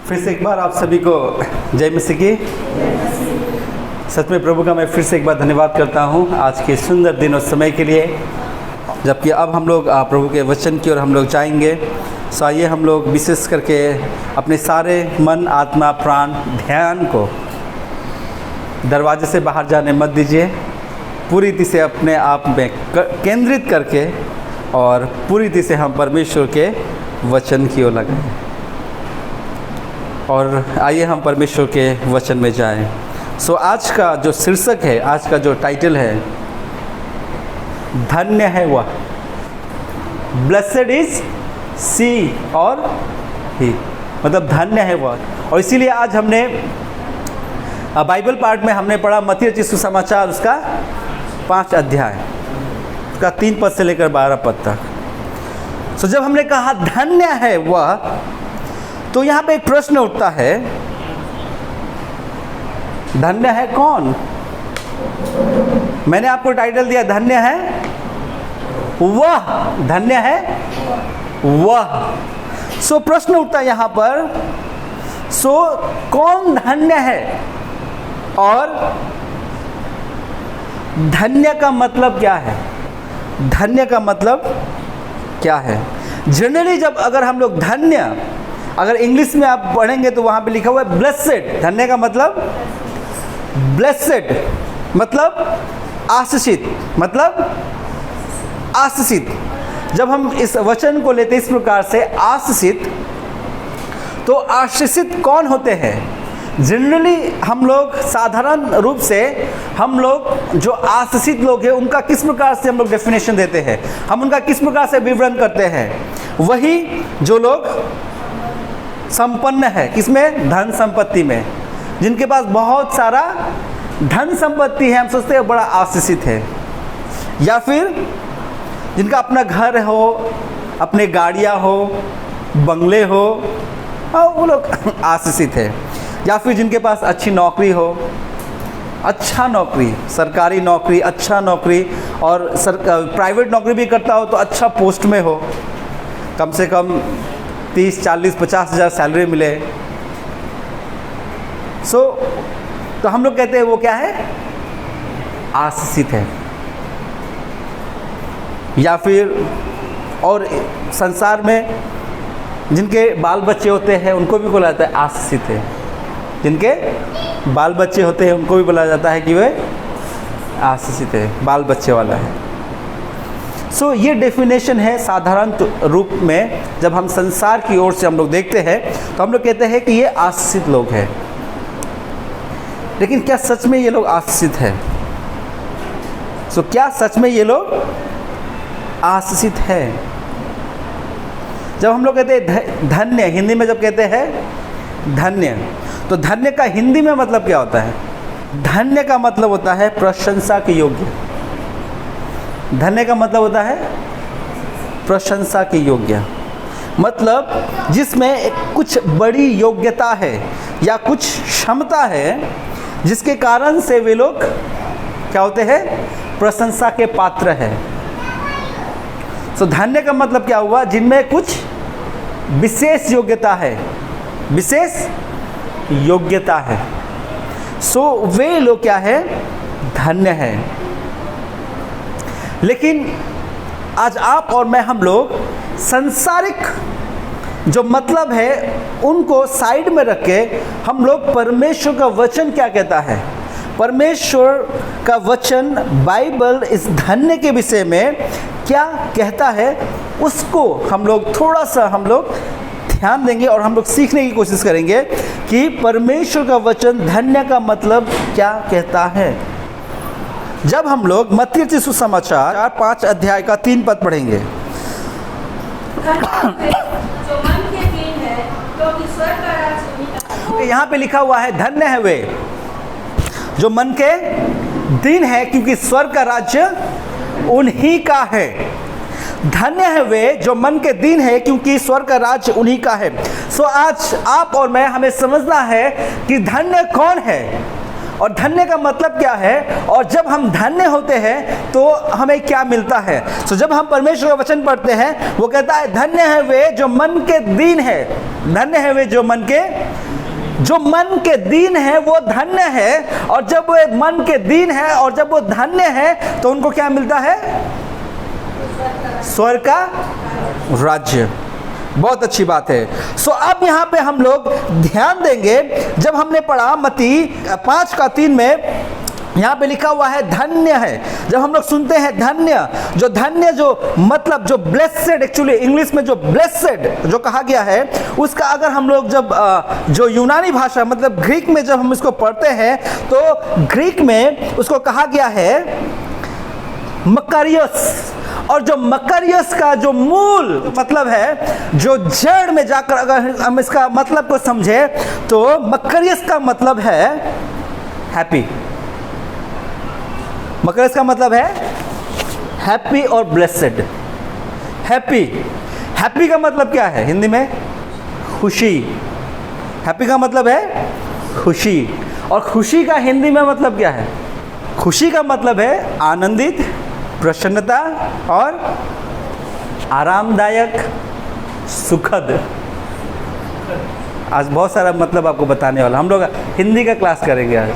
फिर से एक बार आप सभी को जय मसीह की। सच में प्रभु का मैं फिर से एक बार धन्यवाद करता हूँ आज के सुंदर दिन और समय के लिए, जबकि अब हम लोग प्रभु के वचन की ओर हम लोग जाएंगे। सो आइए हम लोग विशेष करके अपने सारे मन, आत्मा, प्राण, ध्यान को दरवाजे से बाहर जाने मत दीजिए। पूरी रीति से अपने आप में केंद्रित करके और पूरी रीति से हम परमेश्वर के वचन की ओर लगाएं। और आइए हम परमेश्वर के वचन में जाएं। सो आज का जो शीर्षक है, आज का जो टाइटल है, धन्य है वह, ब्लेसेड इज सी और ही, मतलब धन्य है वह। और इसीलिए आज हमने बाइबल पार्ट में हमने पढ़ा मत्ती रचित सुसमाचार, उसका 5 अध्याय, उसका 3 पद से लेकर 12 पद तक। सो जब हमने कहा धन्य है वह, तो यहाँ पे एक प्रश्न उठता है, धन्य है कौन? मैंने आपको टाइटल दिया धन्य है वह, धन्य है वह। सो प्रश्न उठता है यहाँ पर, सो कौन धन्य है और धन्य का मतलब क्या है? धन्य का मतलब क्या है? जनरली जब अगर हम लोग धन्य, अगर इंग्लिश में आप पढ़ेंगे तो वहाँ पे लिखा हुआ है ब्लेसेड। धन्य का मतलब ब्लेसेड, मतलब आशीषित, मतलब आशीषित। जब हम इस वचन को लेते इस प्रकार से आशीषित, तो आशीषित कौन होते हैं? जनरली हम लोग साधारण रूप से हम लोग जो आशीषित लोग हैं उनका किस प्रकार से हम लोग डेफिनेशन देते हैं, हम उनका किस प्रकार से विवरण करते हैं? वही जो लोग संपन्न है, किसमें? धन संपत्ति में। जिनके पास बहुत सारा धन संपत्ति है, हम सोचते हैं बड़ा आशीषित है। या फिर जिनका अपना घर हो, अपने गाड़ियाँ हो, बंगले हो, और वो लोग आशीषित है। या फिर जिनके पास अच्छी नौकरी हो, अच्छा नौकरी, सरकारी नौकरी, अच्छा नौकरी, और प्राइवेट नौकरी भी करता हो तो अच्छा पोस्ट में हो, कम से कम 30, 40, 50 हज़ार सैलरी मिले। तो हम लोग कहते हैं वो क्या है? आशीषित है। या फिर और संसार में जिनके बाल बच्चे होते हैं उनको भी बोला जाता है आशीषित है। जिनके बाल बच्चे होते हैं उनको भी बोला जाता है कि वे आशीषित है, बाल बच्चे वाला है। सो ये डेफिनेशन है साधारण रूप में। जब हम संसार की ओर से हम लोग देखते हैं तो हम लोग कहते हैं कि ये आशीषित लोग हैं। लेकिन क्या सच में ये लोग आशीषित हैं? सो क्या सच में ये लोग आशीषित है? जब हम लोग कहते हैं धन्य, हिंदी में जब कहते हैं धन्य, तो धन्य का हिंदी में मतलब क्या होता है? धन्य का मतलब होता है प्रशंसा के योग्य। धन्य का मतलब होता है प्रशंसा के योग्य, मतलब जिसमें कुछ बड़ी योग्यता है या कुछ क्षमता है, जिसके कारण से वे लोग क्या होते हैं? प्रशंसा के पात्र है। सो धन्य का मतलब क्या हुआ? जिनमें कुछ विशेष योग्यता है, विशेष योग्यता है। सो वे लोग क्या है? धन्य है। लेकिन आज आप और मैं, हम लोग सांसारिक जो मतलब है उनको साइड में रख के हम लोग परमेश्वर का वचन क्या कहता है, परमेश्वर का वचन बाइबल इस धन्य के विषय में क्या कहता है, उसको हम लोग थोड़ा सा हम लोग ध्यान देंगे और हम लोग सीखने की कोशिश करेंगे कि परमेश्वर का वचन धन्य का मतलब क्या कहता है। जब हम लोग मत्ती रचित सुसमाचार 5 अध्याय का 3 पद पढ़ेंगे, यहाँ पे लिखा हुआ है धन्य है वे जो मन के दीन है, क्योंकि स्वर्ग का राज्य उन्हीं का है। धन्य है वे जो मन के दीन है, क्योंकि स्वर्ग का राज्य उन्हीं का है। सो आज आप और मैं, हमें समझना है कि धन्य कौन है और धन्य का मतलब क्या है, और जब हम धन्य होते हैं तो हमें क्या मिलता है। सो जब हम परमेश्वर का वचन पढ़ते हैं, वो कहता है धन्य है वे जो मन के दीन है, धन्य है वे जो मन के जो मन के दीन है वो धन्य है, और जब वो मन के दीन है और जब वो धन्य है तो उनको क्या मिलता है? स्वर्ग का राज्य। बहुत अच्छी बात है। सो अब यहाँ पे हम लोग ध्यान देंगे, जब हमने पढ़ा मत्ती 5:3 में यहाँ पे लिखा हुआ है धन्य है। जब हम लोग सुनते हैं धन्य, जो मतलब जो ब्लेसेड, एक्चुअली इंग्लिश में जो ब्लेसेड जो कहा गया है, उसका अगर हम लोग जब जो यूनानी भाषा मतलब ग्रीक में जब हम इसको पढ़ते हैं तो ग्रीक में उसको कहा गया है मकारियोस। और जो मकारियोस का जो मूल मतलब है, जो जड़ में जाकर अगर हम इसका मतलब को समझे तो मकारियोस का मतलब है हैप्पी। मकारियोस का मतलब है हैप्पी और ब्लेसेड। हैप्पी का मतलब क्या है हिंदी में? खुशी। हैप्पी का मतलब है खुशी। और खुशी का हिंदी में मतलब क्या है? खुशी का मतलब है आनंदित, प्रसन्नता और आरामदायक, सुखद। आज बहुत सारा मतलब आपको बताने वाला, हम लोग हिंदी का क्लास करेंगे आज।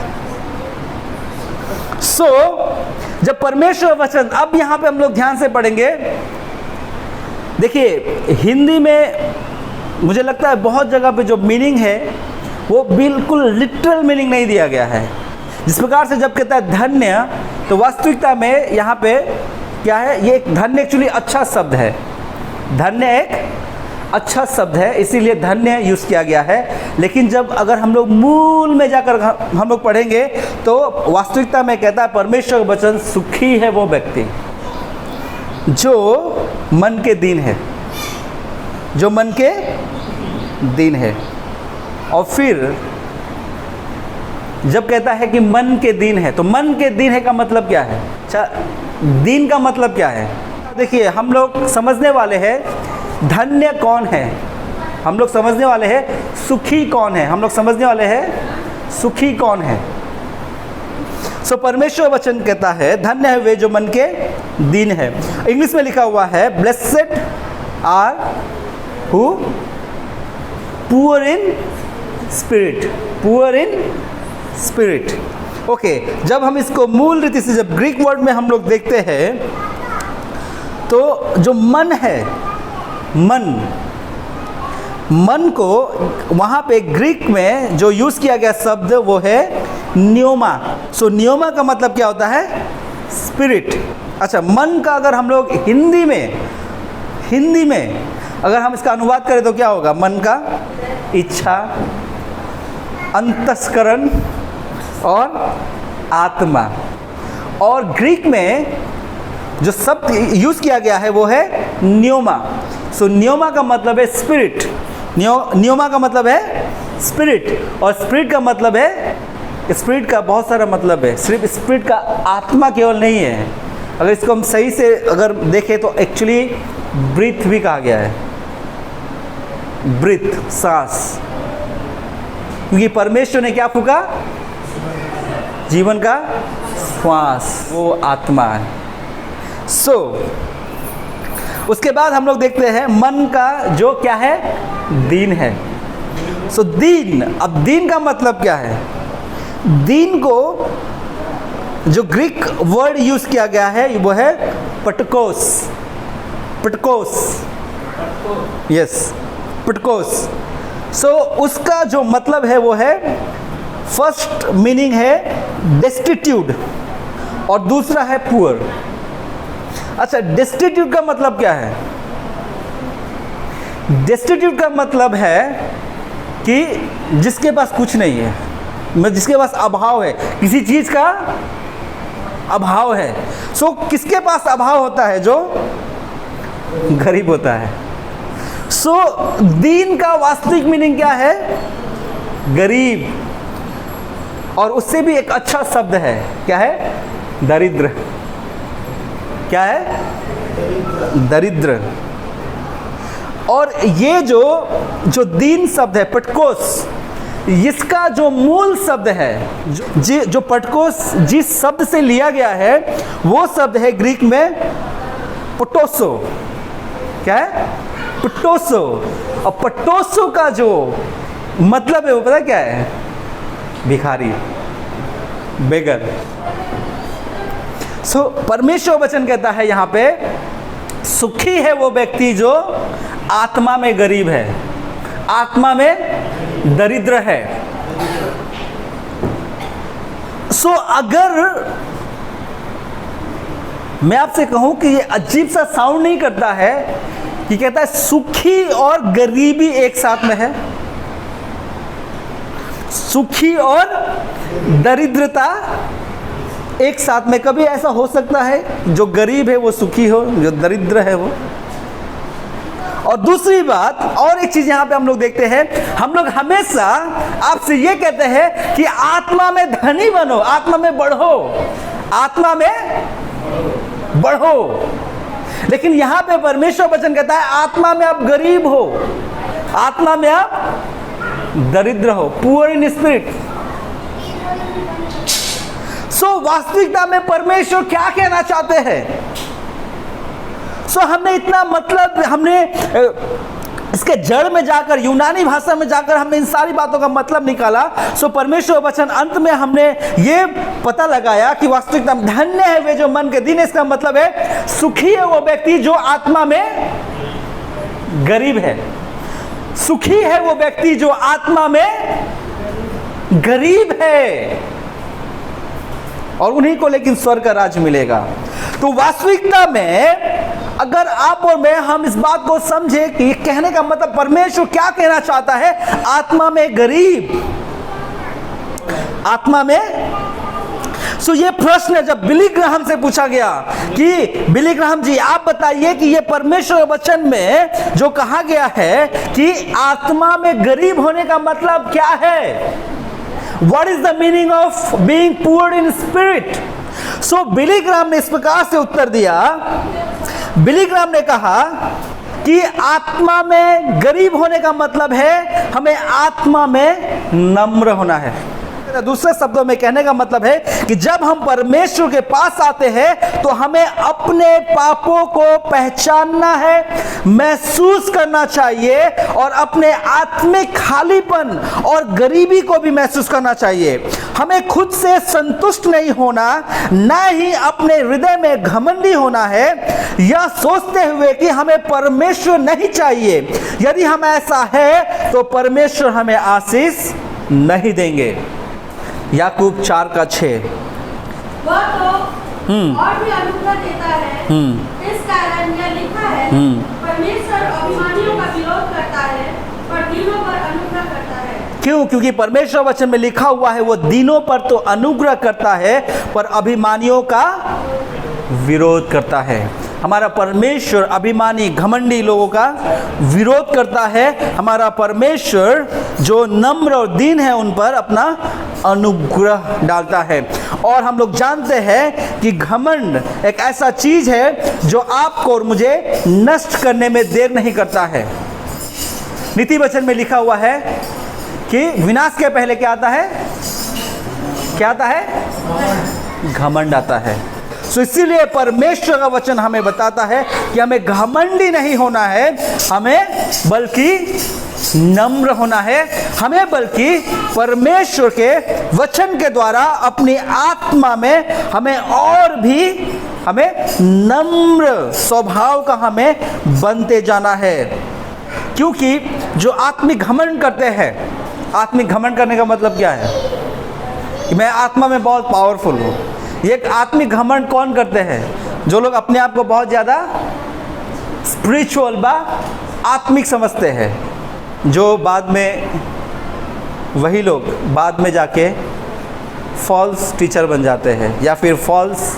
जब परमेश्वर वचन, अब यहाँ पे हम लोग ध्यान से पढ़ेंगे। देखिए हिंदी में मुझे लगता है बहुत जगह पे जो मीनिंग है वो बिल्कुल लिटरल मीनिंग नहीं दिया गया है। जिस प्रकार से जब कहता है धन्य, तो वास्तविकता में यहाँ पे क्या है? ये एक धन्य एक्चुअली अच्छा शब्द है। धन्य एक अच्छा शब्द है, इसीलिए धन्य यूज़ किया गया है। लेकिन जब अगर हम लोग मूल में जाकर हम लोग पढ़ेंगे तो वास्तविकता में कहता है परमेश्वर का वचन, सुखी है वो व्यक्ति जो मन के दीन है, जो मन के दीन है। और फिर जब कहता है कि मन के दीन है, तो मन के दीन है का मतलब क्या है? अच्छा, दीन का मतलब क्या है? देखिए हम लोग समझने वाले हैं धन्य कौन है, हम लोग समझने वाले हैं सुखी कौन है, हम लोग समझने वाले हैं सुखी कौन है। सो परमेश्वर वचन कहता है धन्य है वे जो मन के दीन है। इंग्लिश में लिखा हुआ है blessed are who poor in spirit, poor in spirit. Okay, जब हम इसको मूल रीति से जब ग्रीक वर्ड में हम लोग देखते हैं तो जो मन है, मन को वहाँ पे ग्रीक में जो यूज़ किया गया शब्द वो है न्योमा। सो न्योमा का मतलब क्या होता है? स्पिरिट। अच्छा, मन का अगर हम लोग हिंदी में अगर हम इसका अनुवाद करें तो क्या होगा? मन का इच्छा, अंतस्करण और आत्मा। और ग्रीक में जो शब्द यूज़ किया गया है वो है न्योमा। सो न्योमा का मतलब है स्पिरिट। न्योमा का मतलब है स्पिरिट, और स्पिरिट का मतलब है, स्पिरिट का बहुत सारा मतलब है, सिर्फ स्पिरिट का आत्मा केवल नहीं है। अगर इसको हम सही से अगर देखें तो एक्चुअली ब्रीथ भी कहा गया है, ब्रीथ, सांस। क्योंकि परमेश्वर ने क्या फूका? जीवन का श्वास, वो आत्मा है। उसके बाद हम लोग देखते हैं मन का जो क्या है? दीन है। दीन, अब दीन का मतलब क्या है? दीन को जो ग्रीक वर्ड यूज किया गया है वो है पटकोस। यस, पटकोस। उसका जो मतलब है वो है, फर्स्ट मीनिंग है डेस्टिट्यूट और दूसरा है पुअर। अच्छा, डेस्टिट्यूट का मतलब क्या है? डेस्टिट्यूट का मतलब है कि जिसके पास कुछ नहीं है, जिसके पास अभाव है, किसी चीज़ का अभाव है। किसके पास अभाव होता है? जो गरीब होता है। दीन का वास्तविक मीनिंग क्या है? गरीब। और उससे भी एक अच्छा शब्द है, क्या है? दरिद्र। क्या है? दरिद्र। और ये जो दीन शब्द है पटकोस, इसका जो मूल शब्द है, जो पटकोस जिस शब्द से लिया गया है वो शब्द है ग्रीक में पटोसो। क्या है? पटोसो। और पटोसो का जो मतलब है वो पता क्या है? भिखारी, बेगर। सो परमेश्वर वचन कहता है यहाँ पे, सुखी है वो व्यक्ति जो आत्मा में गरीब है, आत्मा में दरिद्र है। सो अगर मैं आपसे कहूं कि ये अजीब सा साउंड नहीं करता है कि कहता है सुखी और गरीबी एक साथ में है, सुखी और दरिद्रता एक साथ में? कभी ऐसा हो सकता है जो गरीब है वो सुखी हो, जो दरिद्र है वो? और दूसरी बात, और एक चीज यहां पे हम लोग देखते हैं, हम लोग हमेशा आपसे ये कहते हैं कि आत्मा में धनी बनो, आत्मा में बढ़ो, आत्मा में बढ़ो। लेकिन यहां पे परमेश्वर वचन कहता है आत्मा में आप गरीब हो, आत्मा में आप दरिद्र हो, पुअर इन स्पिरिट। सो वास्तविकता में परमेश्वर क्या कहना चाहते हैं? हमने इतना मतलब, हमने इसके जड़ में जाकर, यूनानी भाषा में जाकर हमने इन सारी बातों का मतलब निकाला। परमेश्वर वचन अंत में हमने ये पता लगाया कि वास्तविकता में धन्य है वे जो मन के दीन। इसका मतलब है सुखी है वो व्यक्ति जो आत्मा में गरीब है, सुखी है वो व्यक्ति जो आत्मा में गरीब है, और उन्हीं को लेकिन स्वर्ग का राज्य मिलेगा। तो वास्तविकता में अगर आप और मैं हम इस बात को समझे कि कहने का मतलब परमेश्वर क्या कहना चाहता है, आत्मा में गरीब, आत्मा में। ये प्रश्न जब बिली ग्राहम से पूछा गया कि बिली ग्राहम जी आप बताइए कि ये परमेश्वर वचन में जो कहा गया है कि आत्मा में गरीब होने का मतलब क्या है, What is the meaning of being poor in spirit? Billy Graham ने इस प्रकार से उत्तर दिया। बिली ग्राहम ने कहा कि आत्मा में गरीब होने का मतलब है हमें आत्मा में नम्र होना है। दूसरे शब्दों में कहने का मतलब है कि जब हम परमेश्वर के पास आते हैं तो हमें अपने पापों को पहचानना है, महसूस करना चाहिए, और अपने आत्मिक खालीपन और गरीबी को भी महसूस करना चाहिए। हमें खुद से संतुष्ट नहीं होना, ना ही अपने हृदय में घमंडी होना है, यह सोचते हुए कि हमें परमेश्वर नहीं चाहिए। यदि हम ऐसा है तो परमेश्वर हमें आशीष नहीं देंगे। याकूब 4:6। वह तो और भी अनुग्रह देता है, इस कारण यह लिखा है, परमेश्वर अभिमानियों का विरोध करता है पर दीनों पर अनुग्रह करता है। क्यों? क्योंकि परमेश्वर वचन में लिखा हुआ है वो दीनों पर तो अनुग्रह करता है पर अभिमानियों का विरोध करता है। हमारा परमेश्वर अभिमानी घमंडी लोगों का विरोध करता है। हमारा परमेश्वर जो नम्र और दीन है उन पर अपना अनुग्रह डालता है। और हम लोग जानते हैं कि घमंड एक ऐसा चीज है जो आपको और मुझे नष्ट करने में देर नहीं करता है। नीति वचन में लिखा हुआ है कि विनाश के पहले क्या आता है? क्या आता है? घमंड आता है। इसीलिए परमेश्वर का वचन हमें बताता है कि हमें घमंडी नहीं होना है, हमें बल्कि नम्र होना है। हमें बल्कि परमेश्वर के वचन के द्वारा अपनी आत्मा में हमें और भी हमें नम्र स्वभाव का हमें बनते जाना है। क्योंकि जो आत्मिक घमंड करते हैं, आत्मिक घमंड करने का मतलब क्या है? कि मैं आत्मा में बहुत पावरफुल हूँ। ये आत्मिक घमंड कौन करते हैं? जो लोग अपने आप को बहुत ज़्यादा स्पिरिचुअल बा आत्मिक समझते हैं, जो बाद में वही लोग बाद में जाके फॉल्स टीचर बन जाते हैं या फिर फॉल्स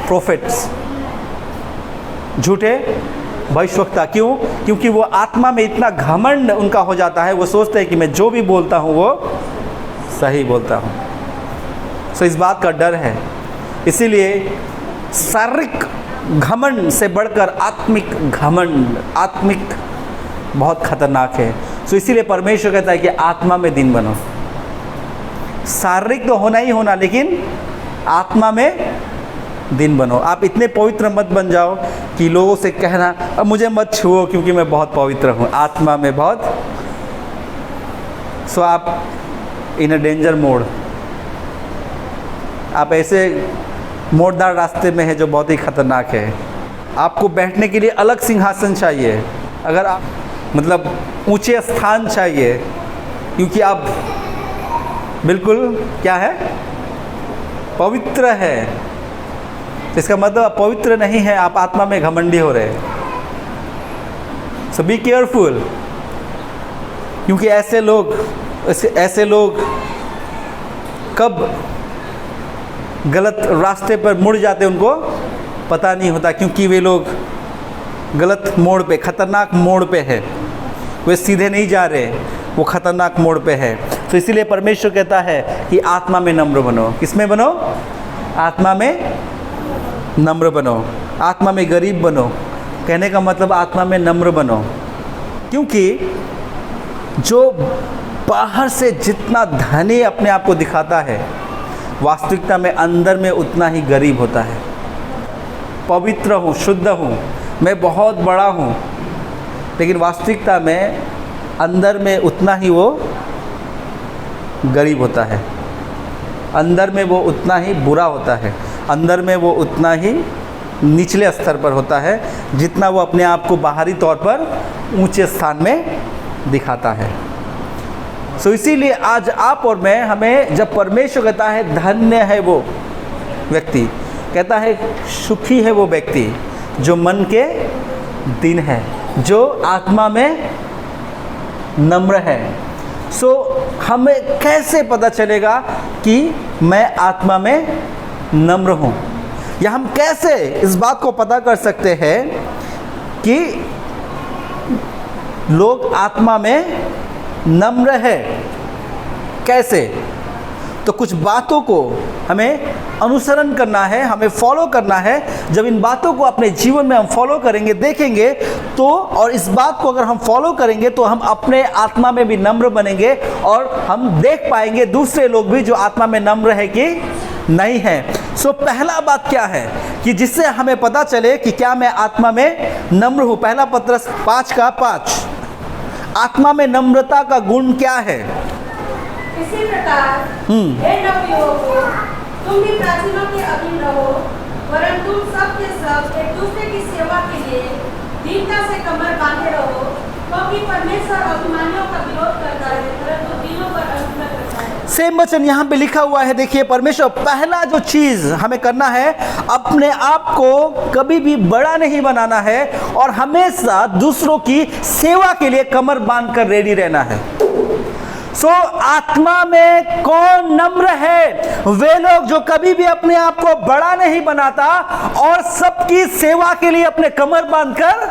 प्रोफेट्स, झूठे भविष्यवक्ता। क्यों? क्योंकि वो आत्मा में इतना घमंड उनका हो जाता है, वो सोचते हैं कि मैं जो भी बोलता हूँ वो सही बोलता हूँ। इस बात का डर है। इसीलिए शारीरिक घमंड से बढ़कर आत्मिक घमंड, आत्मिक बहुत खतरनाक है। इसीलिए परमेश्वर कहता है कि आत्मा में दीन बनो। शारीरिक तो होना ही होना, लेकिन आत्मा में दीन बनो। आप इतने पवित्र मत बन जाओ कि लोगों से कहना अब मुझे मत छुओ क्योंकि मैं बहुत पवित्र हूँ, आत्मा में बहुत सो आप इन अ डेंजर मोड, आप ऐसे मोड़दार रास्ते में है जो बहुत ही खतरनाक है। आपको बैठने के लिए अलग सिंहासन चाहिए, अगर आप मतलब ऊंचे स्थान चाहिए, क्योंकि आप बिल्कुल क्या है, पवित्र है। इसका मतलब आप पवित्र नहीं है, आप आत्मा में घमंडी हो रहे। सो बी केयरफुल, क्योंकि ऐसे लोग कब गलत रास्ते पर मुड़ जाते उनको पता नहीं होता, क्योंकि वे लोग गलत मोड़ पे, खतरनाक मोड़ पे है। वे सीधे नहीं जा रहे, वो खतरनाक मोड़ पे है। तो इसीलिए परमेश्वर कहता है कि आत्मा में नम्र बनो। किसमें बनो? आत्मा में नम्र बनो, आत्मा में गरीब बनो। कहने का मतलब आत्मा में नम्र बनो, क्योंकि जो बाहर से जितना धनी अपने आप को दिखाता है, वास्तविकता में अंदर में उतना ही गरीब होता है। पवित्र हूँ, शुद्ध हूँ, मैं बहुत बड़ा हूँ, लेकिन वास्तविकता में अंदर में उतना ही वो गरीब होता है, अंदर में वो उतना ही बुरा होता है, अंदर में वो उतना ही निचले स्तर पर होता है जितना वो अपने आप को बाहरी तौर पर ऊंचे स्थान में दिखाता है। सो इसीलिए आज आप और मैं, हमें जब परमेश्वर कहता है धन्य है वो व्यक्ति, कहता है सुखी है वो व्यक्ति जो मन के दीन है, जो आत्मा में नम्र है। सो हमें कैसे पता चलेगा कि मैं आत्मा में नम्र हूँ, या हम कैसे इस बात को पता कर सकते हैं कि लोग आत्मा में नम्र है? कैसे? तो कुछ बातों को हमें अनुसरण करना है, हमें फॉलो करना है। जब इन बातों को अपने जीवन में हम फॉलो करेंगे, देखेंगे तो, और इस बात को अगर हम फॉलो करेंगे तो हम अपने आत्मा में भी नम्र बनेंगे, और हम देख पाएंगे दूसरे लोग भी जो आत्मा में नम्र है कि नहीं है। सो पहला बात क्या है कि जिससे हमें पता चले कि क्या मैं आत्मा में नम्र हूँ? पहला पत्रस 5:5, आत्मा में नम्रता का गुण क्या है? इसी प्रकार हे नवयुवकों, तुम भी प्राचीनों के अधीन रहो, वरन तुम सब के सब एक दूसरे की सेवा के लिए दीनता से कमर बांधे रहो, क्योंकि परमेश्वर अभिमानियों का विरोध करता है, परंतु दीनों पर अनुग्रह करता है। सेम वचन यहाँ पे लिखा हुआ है। देखिए, परमेश्वर पहला जो चीज़ हमें करना है, अपने आप को कभी भी बड़ा नहीं बनाना है, और हमेशा दूसरों की सेवा के लिए कमर बांध कर रेडी रहना है। सो आत्मा में कौन नम्र है? वे लोग जो कभी भी अपने आप को बड़ा नहीं बनाता और सबकी सेवा के लिए अपने कमर बांधकर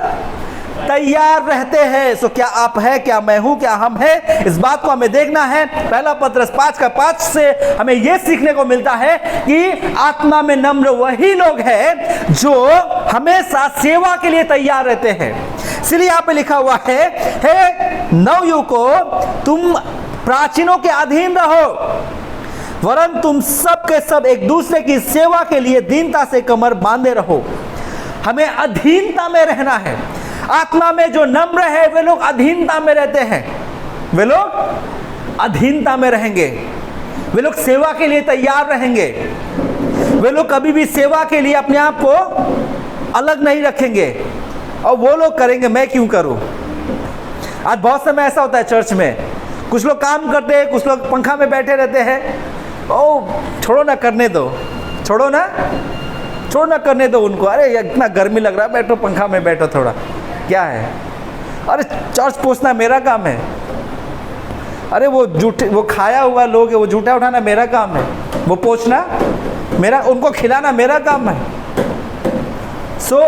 तैयार रहते हैं। सो क्या आप है, क्या मैं हूं, क्या हम हैं? इस बात को हमें देखना है। पहला पत्रस 5:5 से हमें यह सीखने को मिलता है कि आत्मा में नम्र वही लोग हैं जो हमेशा सेवा के लिए तैयार रहते हैं। इसलिए यहाँ पे लिखा हुआ है, हे नवयुवकों, तुम प्राचीनों के अधीन रहो, वरन तुम सब के सब एक दूसरे की सेवा के लिए दीनता से कमर बांधे रहो। हमें अधीनता में रहना है। आत्मा में जो नम्र है वे लोग अधीनता में रहते हैं, वे लोग अधीनता में रहेंगे, वे लोग सेवा के लिए तैयार रहेंगे, वे लोग कभी भी सेवा के लिए अपने आप को अलग नहीं रखेंगे, और वो लोग करेंगे मैं क्यों करूं। आज बहुत समय ऐसा होता है चर्च में, कुछ लोग काम करते हैं, कुछ लोग पंखा में बैठे रहते हैं। ओ छोड़ो ना, करने दो, छोड़ो ना करने दो उनको। अरे इतना गर्मी लग रहा है, बैठो पंखा में बैठो थोड़ा, क्या है? अरे चर्च पोछना मेरा काम है। अरे वो खाया हुआ लोग है, वो जूठा उठाना मेरा काम है, वो पोछना मेरा, उनको खिलाना मेरा काम है। सो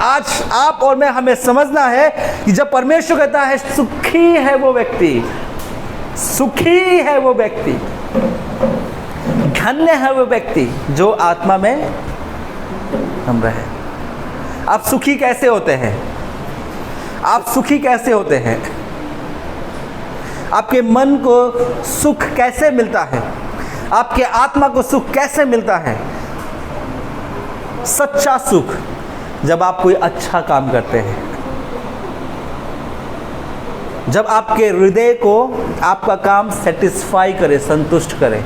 आज आप और मैं, हमें समझना है कि जब परमेश्वर कहता है सुखी है वो व्यक्ति, सुखी है वो व्यक्ति, धन्य है वो व्यक्ति जो आत्मा में नम्र है। आप सुखी कैसे होते हैं? आप सुखी कैसे होते हैं? आपके मन को सुख कैसे मिलता है? आपके आत्मा को सुख कैसे मिलता है? सच्चा सुख जब आप कोई अच्छा काम करते हैं, जब आपके हृदय को आपका काम सेटिस्फाई करे, संतुष्ट करे।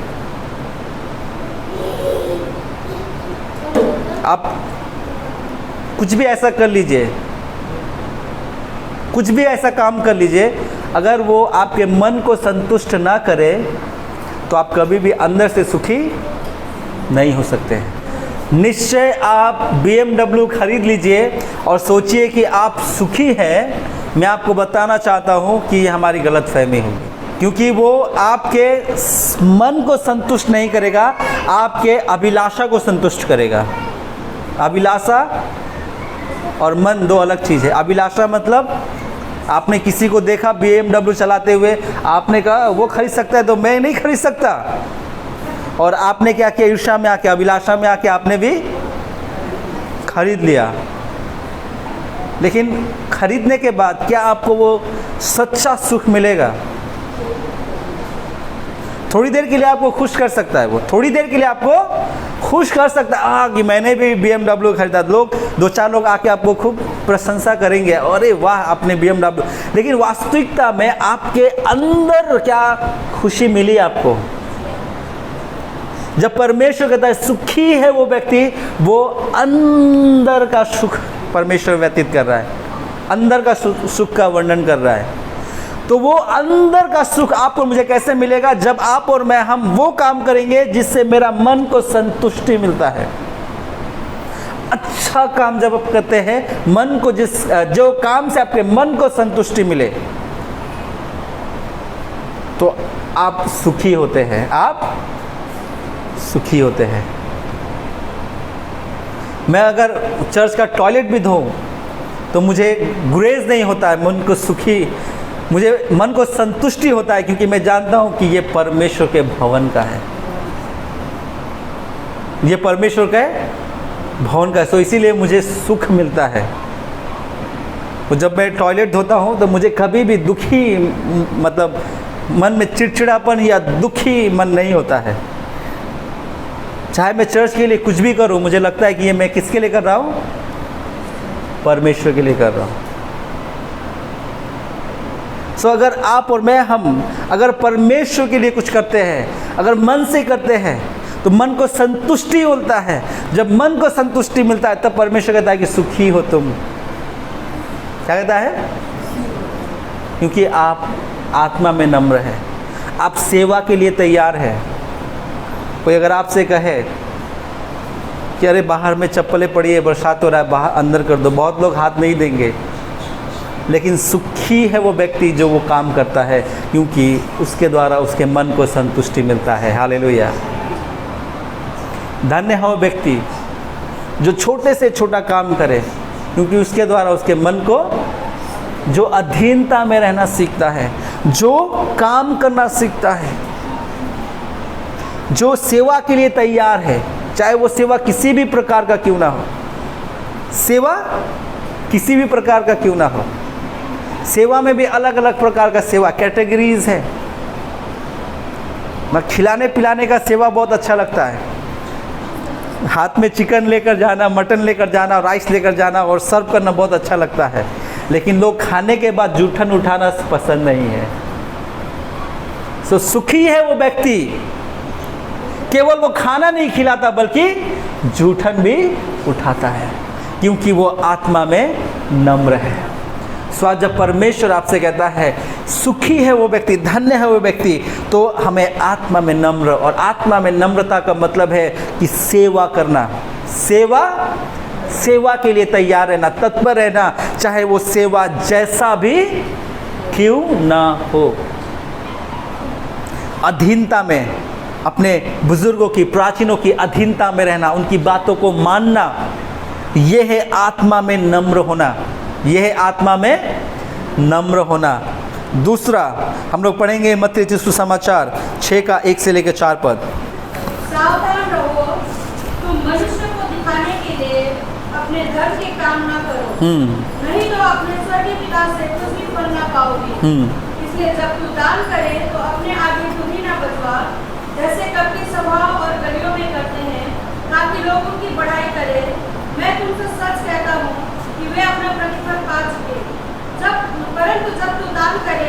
आप कुछ भी ऐसा कर लीजिए, कुछ भी ऐसा काम कर लीजिए, अगर वो आपके मन को संतुष्ट ना करे तो आप कभी भी अंदर से सुखी नहीं हो सकते हैं। निश्चय आप BMW खरीद लीजिए और सोचिए कि आप सुखी हैं, मैं आपको बताना चाहता हूं कि ये हमारी गलतफहमी होगी, क्योंकि वो आपके मन को संतुष्ट नहीं करेगा, आपके अभिलाषा को संतुष्ट करेगा। अभिलाषा और मन दो अलग चीज़ है। अभिलाषा मतलब आपने किसी को देखा BMW चलाते हुए, आपने कहा वो खरीद सकता है तो मैं नहीं खरीद सकता, और आपने क्या किया, ईर्ष्या में आके, अभिलाषा में आके आपने भी खरीद लिया। लेकिन खरीदने के बाद क्या आपको वो सच्चा सुख मिलेगा? थोड़ी देर के लिए आपको खुश कर सकता है, वो थोड़ी देर के लिए आपको खुश कर सकता है, कि मैंने भी BMW खरीदा। लोग, दो चार लोग आके आपको खूब प्रशंसा करेंगे, अरे वाह आपने BMW। लेकिन वास्तविकता में आपके अंदर क्या खुशी मिली आपको? जब परमेश्वर कहता है सुखी है वो व्यक्ति, वो अंदर का सुख परमेश्वर व्यतीत कर रहा है, अंदर का सुख का वर्णन कर रहा है। तो वो अंदर का सुख आपको मुझे कैसे मिलेगा? जब आप और मैं, हम वो काम करेंगे जिससे मेरा मन को संतुष्टि मिलता है। अच्छा काम जब आप करते हैं, मन को जो काम से आपके मन को संतुष्टि मिले, तो आप सुखी होते हैं, आप सुखी होते हैं। मैं अगर चर्च का टॉयलेट भी धोऊं तो मुझे गुरेज नहीं होता है, मन को सुखी, मुझे मन को संतुष्टि होता है, क्योंकि मैं जानता हूं कि ये परमेश्वर के भवन का है, ये परमेश्वर के भवन का है। तो इसीलिए मुझे सुख मिलता है। तो जब मैं टॉयलेट धोता हूं तो मुझे कभी भी दुखी, मतलब मन में चिड़चिड़ापन या दुखी मन नहीं होता है। चाहे मैं चर्च के लिए कुछ भी करूं, मुझे लगता है कि ये मैं किसके लिए कर रहा हूं? परमेश्वर के लिए कर रहा हूं। सो अगर आप और मैं, हम अगर परमेश्वर के लिए कुछ करते हैं, अगर मन से करते हैं, तो मन को संतुष्टि मिलता है। जब मन को संतुष्टि मिलता है तब परमेश्वर कहता है कि सुखी हो तुम। क्या कहता है? क्योंकि आप आत्मा में नम्र है, आप सेवा के लिए तैयार है। कोई अगर आपसे कहे कि अरे बाहर में चप्पलें पड़ी है, बरसात हो रहा है, बाहर अंदर कर दो, बहुत लोग हाथ नहीं देंगे। लेकिन सुखी है वो व्यक्ति जो वो काम करता है, क्योंकि उसके द्वारा उसके मन को संतुष्टि मिलता है। हालेलुया। धन्य है वो व्यक्ति जो छोटे से छोटा काम करे, क्योंकि उसके द्वारा उसके मन को जो अधीनता में रहना सीखता है, जो काम करना सीखता है, जो सेवा के लिए तैयार है, चाहे वो सेवा किसी भी प्रकार का क्यों ना हो, सेवा किसी भी प्रकार का क्यों ना हो। सेवा में भी अलग अलग प्रकार का सेवा कैटेगरीज है। मैं खिलाने पिलाने का सेवा बहुत अच्छा लगता है, हाथ में चिकन लेकर जाना, मटन लेकर जाना, राइस लेकर जाना और सर्व करना बहुत अच्छा लगता है। लेकिन लोग खाने के बाद जूठन उठाना पसंद नहीं है। सो सुखी है वो व्यक्ति, केवल वो खाना नहीं खिलाता बल्कि जूठन भी उठाता है, क्योंकि वो आत्मा में नम्र है। सो जब परमेश्वर आपसे कहता है सुखी है वो व्यक्ति, धन्य है वो व्यक्ति, तो हमें आत्मा में नम्र, और आत्मा में नम्रता का मतलब है कि सेवा करना, सेवा के लिए तैयार रहना, तत्पर रहना, चाहे वो सेवा जैसा भी क्यों ना हो। अधीनता में, अपने बुजुर्गों की, प्राचीनों की अधीनता में रहना, उनकी बातों को मानना, यह है आत्मा में नम्र होना, यह है आत्मा में नम्र होना। दूसरा हम लोग पढ़ेंगे मत्ती सुसमाचार 6 का 1 से लेकर 4 पद। सावधान रहो, तुम मनुष्य को दिखाने के लिए अपने धर्म के काम ना करो, नहीं तो अपने स्वर्गीय पिता से कुछ भी फल ना पाओगे। इसलिए जब तू दान करे तो अपने आगे तुम ही ना बचवा, जैसे कपटी सभा और गलियों में करते हैं, ताकि लोग उनकी बढ़ाई करें। मैं तुमसे सच कहता हूँ कि वे अपना प्रतिफल पा चुके। परंतु जब तू दान करे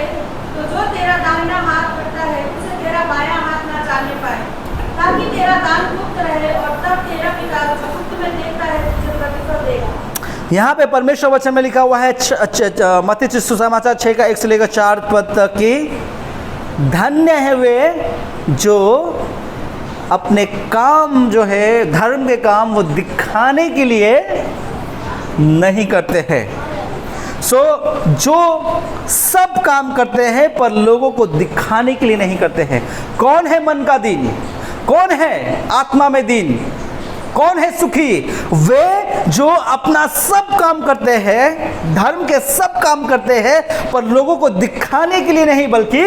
तो जो तेरा दाहिना हाथ करता है उसे तेरा बायां हाथ ना जानने पाए, ताकि तेरा दान गुप्त रहे और तब तेरा पिता जो गुप्त में देखता है तुझे प्रतिफल देगा। यहाँ पे परमेश्वर वचन में लिखा हुआ है मत्ती सुसमाचार 6 का 1 से लेकर 4 पद तक कि धन्य है वे जो अपने काम जो है धर्म के काम वो दिखाने के लिए नहीं करते हैं। जो सब काम करते हैं पर लोगों को दिखाने के लिए नहीं करते हैं। कौन है मन का दीन? कौन है आत्मा में दीन? कौन है सुखी? वे जो अपना सब काम करते हैं, धर्म के सब काम करते हैं पर लोगों को दिखाने के लिए नहीं बल्कि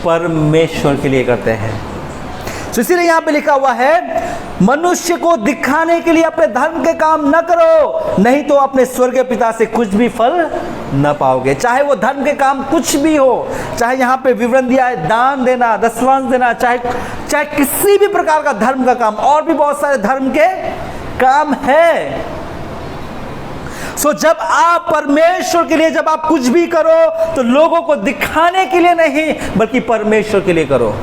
परमेश्वर के लिए करते हैं। तो इसीलिए यहाँ पे लिखा हुआ है मनुष्य को दिखाने के लिए अपने धर्म के काम न करो, नहीं तो अपने स्वर्गीय पिता से कुछ भी फल न पाओगे। चाहे वो धर्म के काम कुछ भी हो, चाहे यहाँ पे विवरण दिया है दान देना, दशवांश देना, चाहे किसी भी प्रकार का धर्म का काम, और भी बहुत सारे धर्म के काम है। जब आप परमेश्वर के लिए जब आप कुछ भी करो तो लोगों को दिखाने के लिए नहीं बल्कि परमेश्वर के लिए करो,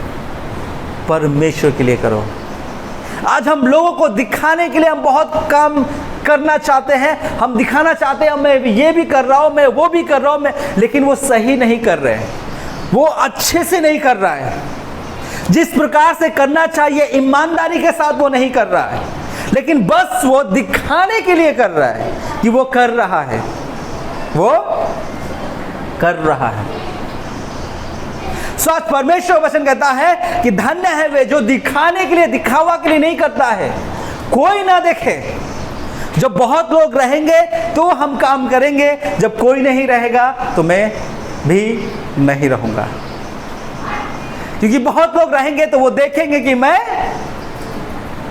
परमेश्वर के लिए करो। आज हम लोगों को दिखाने के लिए हम बहुत काम करना चाहते हैं, हम दिखाना चाहते हैं मैं ये भी कर रहा हूं, मैं वो भी कर रहा हूं, लेकिन वो सही नहीं कर रहे हैं, वो अच्छे से नहीं कर रहा है, जिस प्रकार से करना चाहिए ईमानदारी के साथ वो नहीं कर रहा है, लेकिन बस वो दिखाने के लिए कर रहा है कि वो कर रहा है, वो कर रहा है। आज परमेश्वर वचन कहता है कि धन्य है वे जो दिखाने के लिए, दिखावा के लिए नहीं करता है। कोई ना देखे, जब बहुत लोग रहेंगे तो हम काम करेंगे, जब कोई नहीं रहेगा तो मैं भी नहीं रहूंगा, क्योंकि बहुत लोग रहेंगे तो वो देखेंगे कि मैं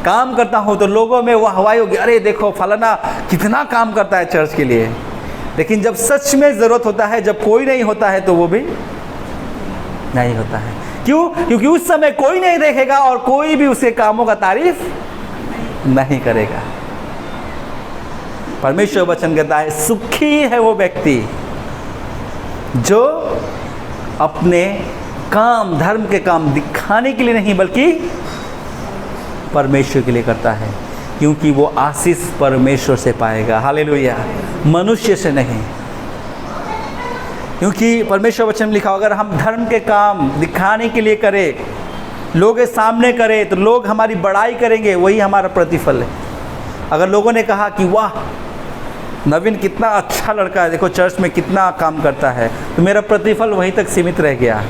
काम करता हूं तो लोगों में वो हवाई होगी, अरे देखो फलाना कितना काम करता है चर्च के लिए। लेकिन जब सच में जरूरत होता है, जब कोई नहीं होता है तो वो भी नहीं होता है। क्यों? क्योंकि उस समय कोई नहीं देखेगा और कोई भी उसके कामों का तारीफ नहीं करेगा। परमेश्वर वचन कहता है सुखी है वो व्यक्ति जो अपने काम, धर्म के काम दिखाने के लिए नहीं बल्कि परमेश्वर के लिए करता है, क्योंकि वो आशीष परमेश्वर से पाएगा। हालेलुया, मनुष्य से नहीं। क्योंकि परमेश्वर वचन में लिखा, अगर हम धर्म के काम दिखाने के लिए करें, लोगों के सामने करें, तो लोग हमारी बड़ाई करेंगे, वही हमारा प्रतिफल है। अगर लोगों ने कहा कि वाह नवीन कितना अच्छा लड़का है, देखो चर्च में कितना काम करता है, तो मेरा प्रतिफल वहीं तक सीमित रह गया।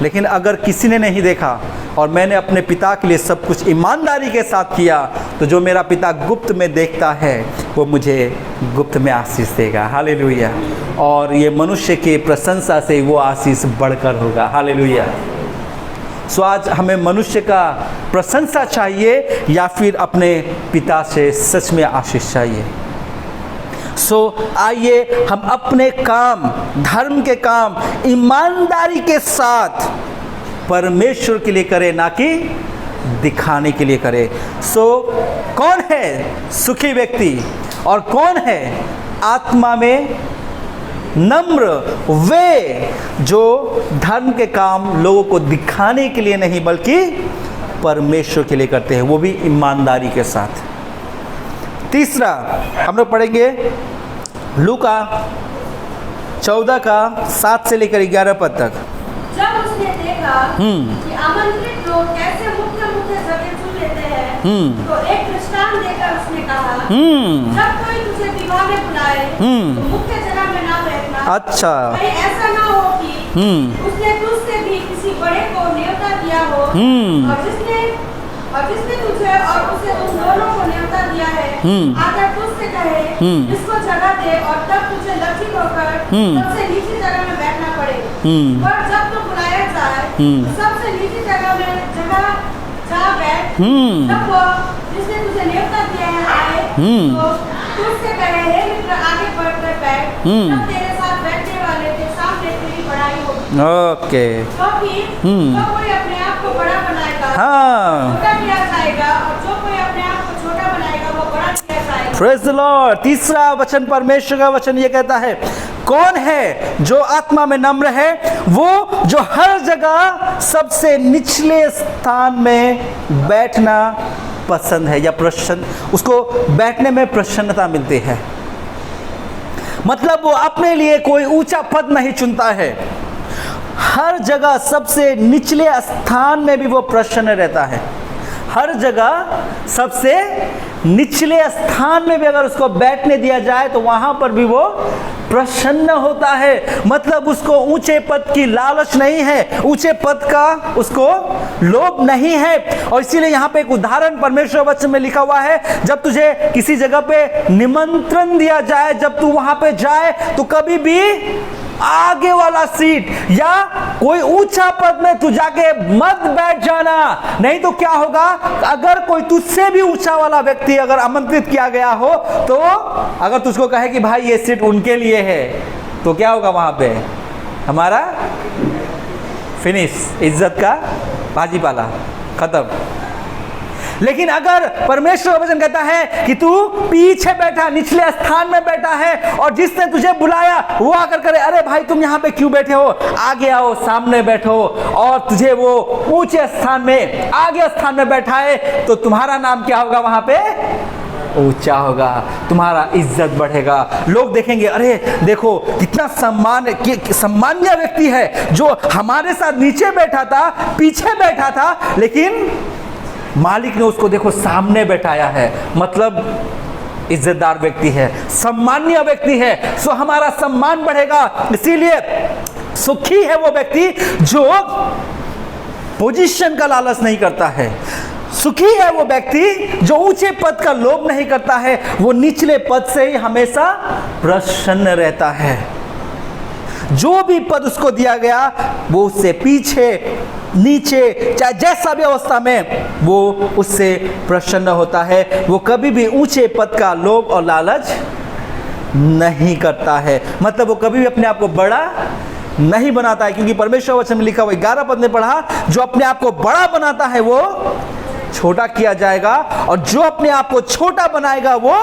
लेकिन अगर किसी ने नहीं देखा और मैंने अपने पिता के लिए सब कुछ ईमानदारी के साथ किया, तो जो मेरा पिता गुप्त में देखता है वो मुझे गुप्त में आशीष देगा। हालेलुया। और ये मनुष्य की प्रशंसा से वो आशीष बढ़कर होगा। हालेलुया। सो आज हमें मनुष्य का प्रशंसा चाहिए या फिर अपने पिता से सच में आशीष चाहिए? आइए हम अपने काम, धर्म के काम ईमानदारी के साथ परमेश्वर के लिए करें, ना कि दिखाने के लिए करें। कौन है सुखी व्यक्ति और कौन है आत्मा में नम्र? वे जो धर्म के काम लोगों को दिखाने के लिए नहीं बल्कि परमेश्वर के लिए करते हैं, वो भी ईमानदारी के साथ। तीसरा हम लोग पढ़ेंगे लूका 14 का 7 से लेकर 11 पद तक। जब उसने देखा कि आमंत्रित लोग कैसे मुख्य जगह चुन लेते हैं, तो एक दृष्टांत देकर उसने कहा, जब कोई तुझे विवाह में बुलाए तो मुख्य जगह में ना बैठना। अच्छा। कहीं ऐसा ना हो कि उसने तुझसे भी किसी बड़े को न्योता दिया हो, और जिसने तुझे और उसे उन दोनों को न्योता दिया है आकर तुझसे कहे इसको जगह दे, और तब तुझे लज्जित होकर सबसे नीची जगह में बैठना पड़े। पर जब तो बुलाया जाए तो सबसे नीची जगह में जा बैठ। जब वो जिसने तुझे न्योता दिया है आए तो तुझसे कहे हे मित्र आगे बढ़कर बैठ, तब तेरे साथ बैठने वाले के सामने तेरी बड़ाई होगी। ओके। क्योंकि जो कोई अपने आप को बड़ा बनाएगा हाँ, छोटा किया जाएगा, और जो कोई अपने आप को छोटा बनाएगा वो बड़ा किया जाएगा। Praise the Lord. तीसरा वचन, परमेश्वर का वचन ये कहता है, कौन है जो आत्मा में नम्र है? वो जो हर जगह सबसे निचले स्थान में बैठना पसंद है, या प्रसन्न, उसको बैठने में प्रसन्नता मिलती है। मतलब वो अपने लिए कोई ऊंचा पद नहीं चुनता है, हर जगह सबसे निचले स्थान में भी वो प्रसन्न रहता है। हर जगह सबसे निचले स्थान में भी अगर उसको बैठने दिया जाए तो वहां पर भी वो प्रसन्न होता है। मतलब उसको ऊंचे पद की लालच नहीं है, ऊंचे पद का उसको लोभ नहीं है। और इसीलिए यहाँ पे एक उदाहरण परमेश्वर वचन में लिखा हुआ है, जब तुझे किसी जगह पे निमंत्रण दिया जाए, जब तू वहां पे जाए तो कभी भी आगे वाला सीट या कोई ऊंचा पद में तू जाके मत बैठ जाना। नहीं तो क्या होगा, अगर कोई तुझसे भी ऊंचा वाला व्यक्ति अगर आमंत्रित किया गया हो, तो अगर तुझको कहे कि भाई ये सीट उनके लिए है, तो क्या होगा, वहां पे हमारा फिनिश, इज्जत का बाजीपाला खत्म। लेकिन अगर परमेश्वर का वचन कहता है कि तू पीछे बैठा, निचले स्थान में बैठा है, और जिसने तुझे बुलाया वो आकर करे, अरे भाई तुम यहाँ पे क्यों बैठे हो, आगे आओ, सामने बैठो, और तुझे वो ऊंचे स्थान में, आगे स्थान में बैठा है, तो तुम्हारा नाम क्या होगा, वहां पे ऊंचा होगा, तुम्हारा इज्जत बढ़ेगा। लोग देखेंगे, अरे देखो कितना सम्मान्य व्यक्ति है, जो हमारे साथ नीचे बैठा था, पीछे बैठा था, लेकिन मालिक ने उसको देखो सामने बैठाया है। मतलब इज्जतदार व्यक्ति है, सम्मान्य व्यक्ति है, सो हमारा सम्मान बढ़ेगा। इसीलिए सुखी है वो व्यक्ति जो पोजीशन का लालच नहीं करता है। सुखी है वो व्यक्ति जो ऊंचे पद का लोभ नहीं करता है, वो निचले पद से ही हमेशा प्रसन्न रहता है। जो भी पद उसको दिया गया वो उससे पीछे, नीचे, चाहे जैसा भी अवस्था में, वो उससे प्रसन्न होता है। वो कभी भी ऊंचे पद का लोभ और लालच नहीं करता है। मतलब वो कभी भी अपने आप को बड़ा नहीं बनाता है, क्योंकि परमेश्वर वचन में लिखा हुआ 11 पद में पढ़ा, जो अपने आप को बड़ा बनाता है वो छोटा किया जाएगा, और जो अपने आप को छोटा बनाएगा वो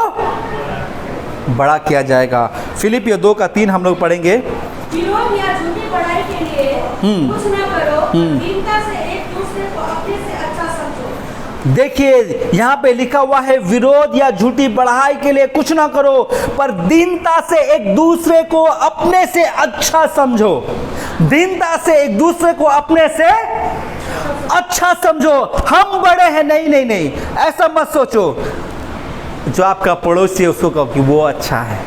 बड़ा किया जाएगा। फिलिपियों 2:3 हम लोग पढ़ेंगे। विरोध या झूठी बड़ाई के लिए कुछ न करो, दीनता से एक दूसरे को अपने से अच्छा समझो। देखिए यहाँ पे लिखा हुआ है, विरोध या झूठी बढ़ाई के लिए कुछ ना करो, पर दीनता से एक दूसरे को अपने से अच्छा समझो। दीनता से एक दूसरे को अपने से अच्छा समझो। हम बड़े हैं, नहीं नहीं नहीं, ऐसा मत सोचो। जो आपका पड़ोसी है उसको कहो कि वो अच्छा है।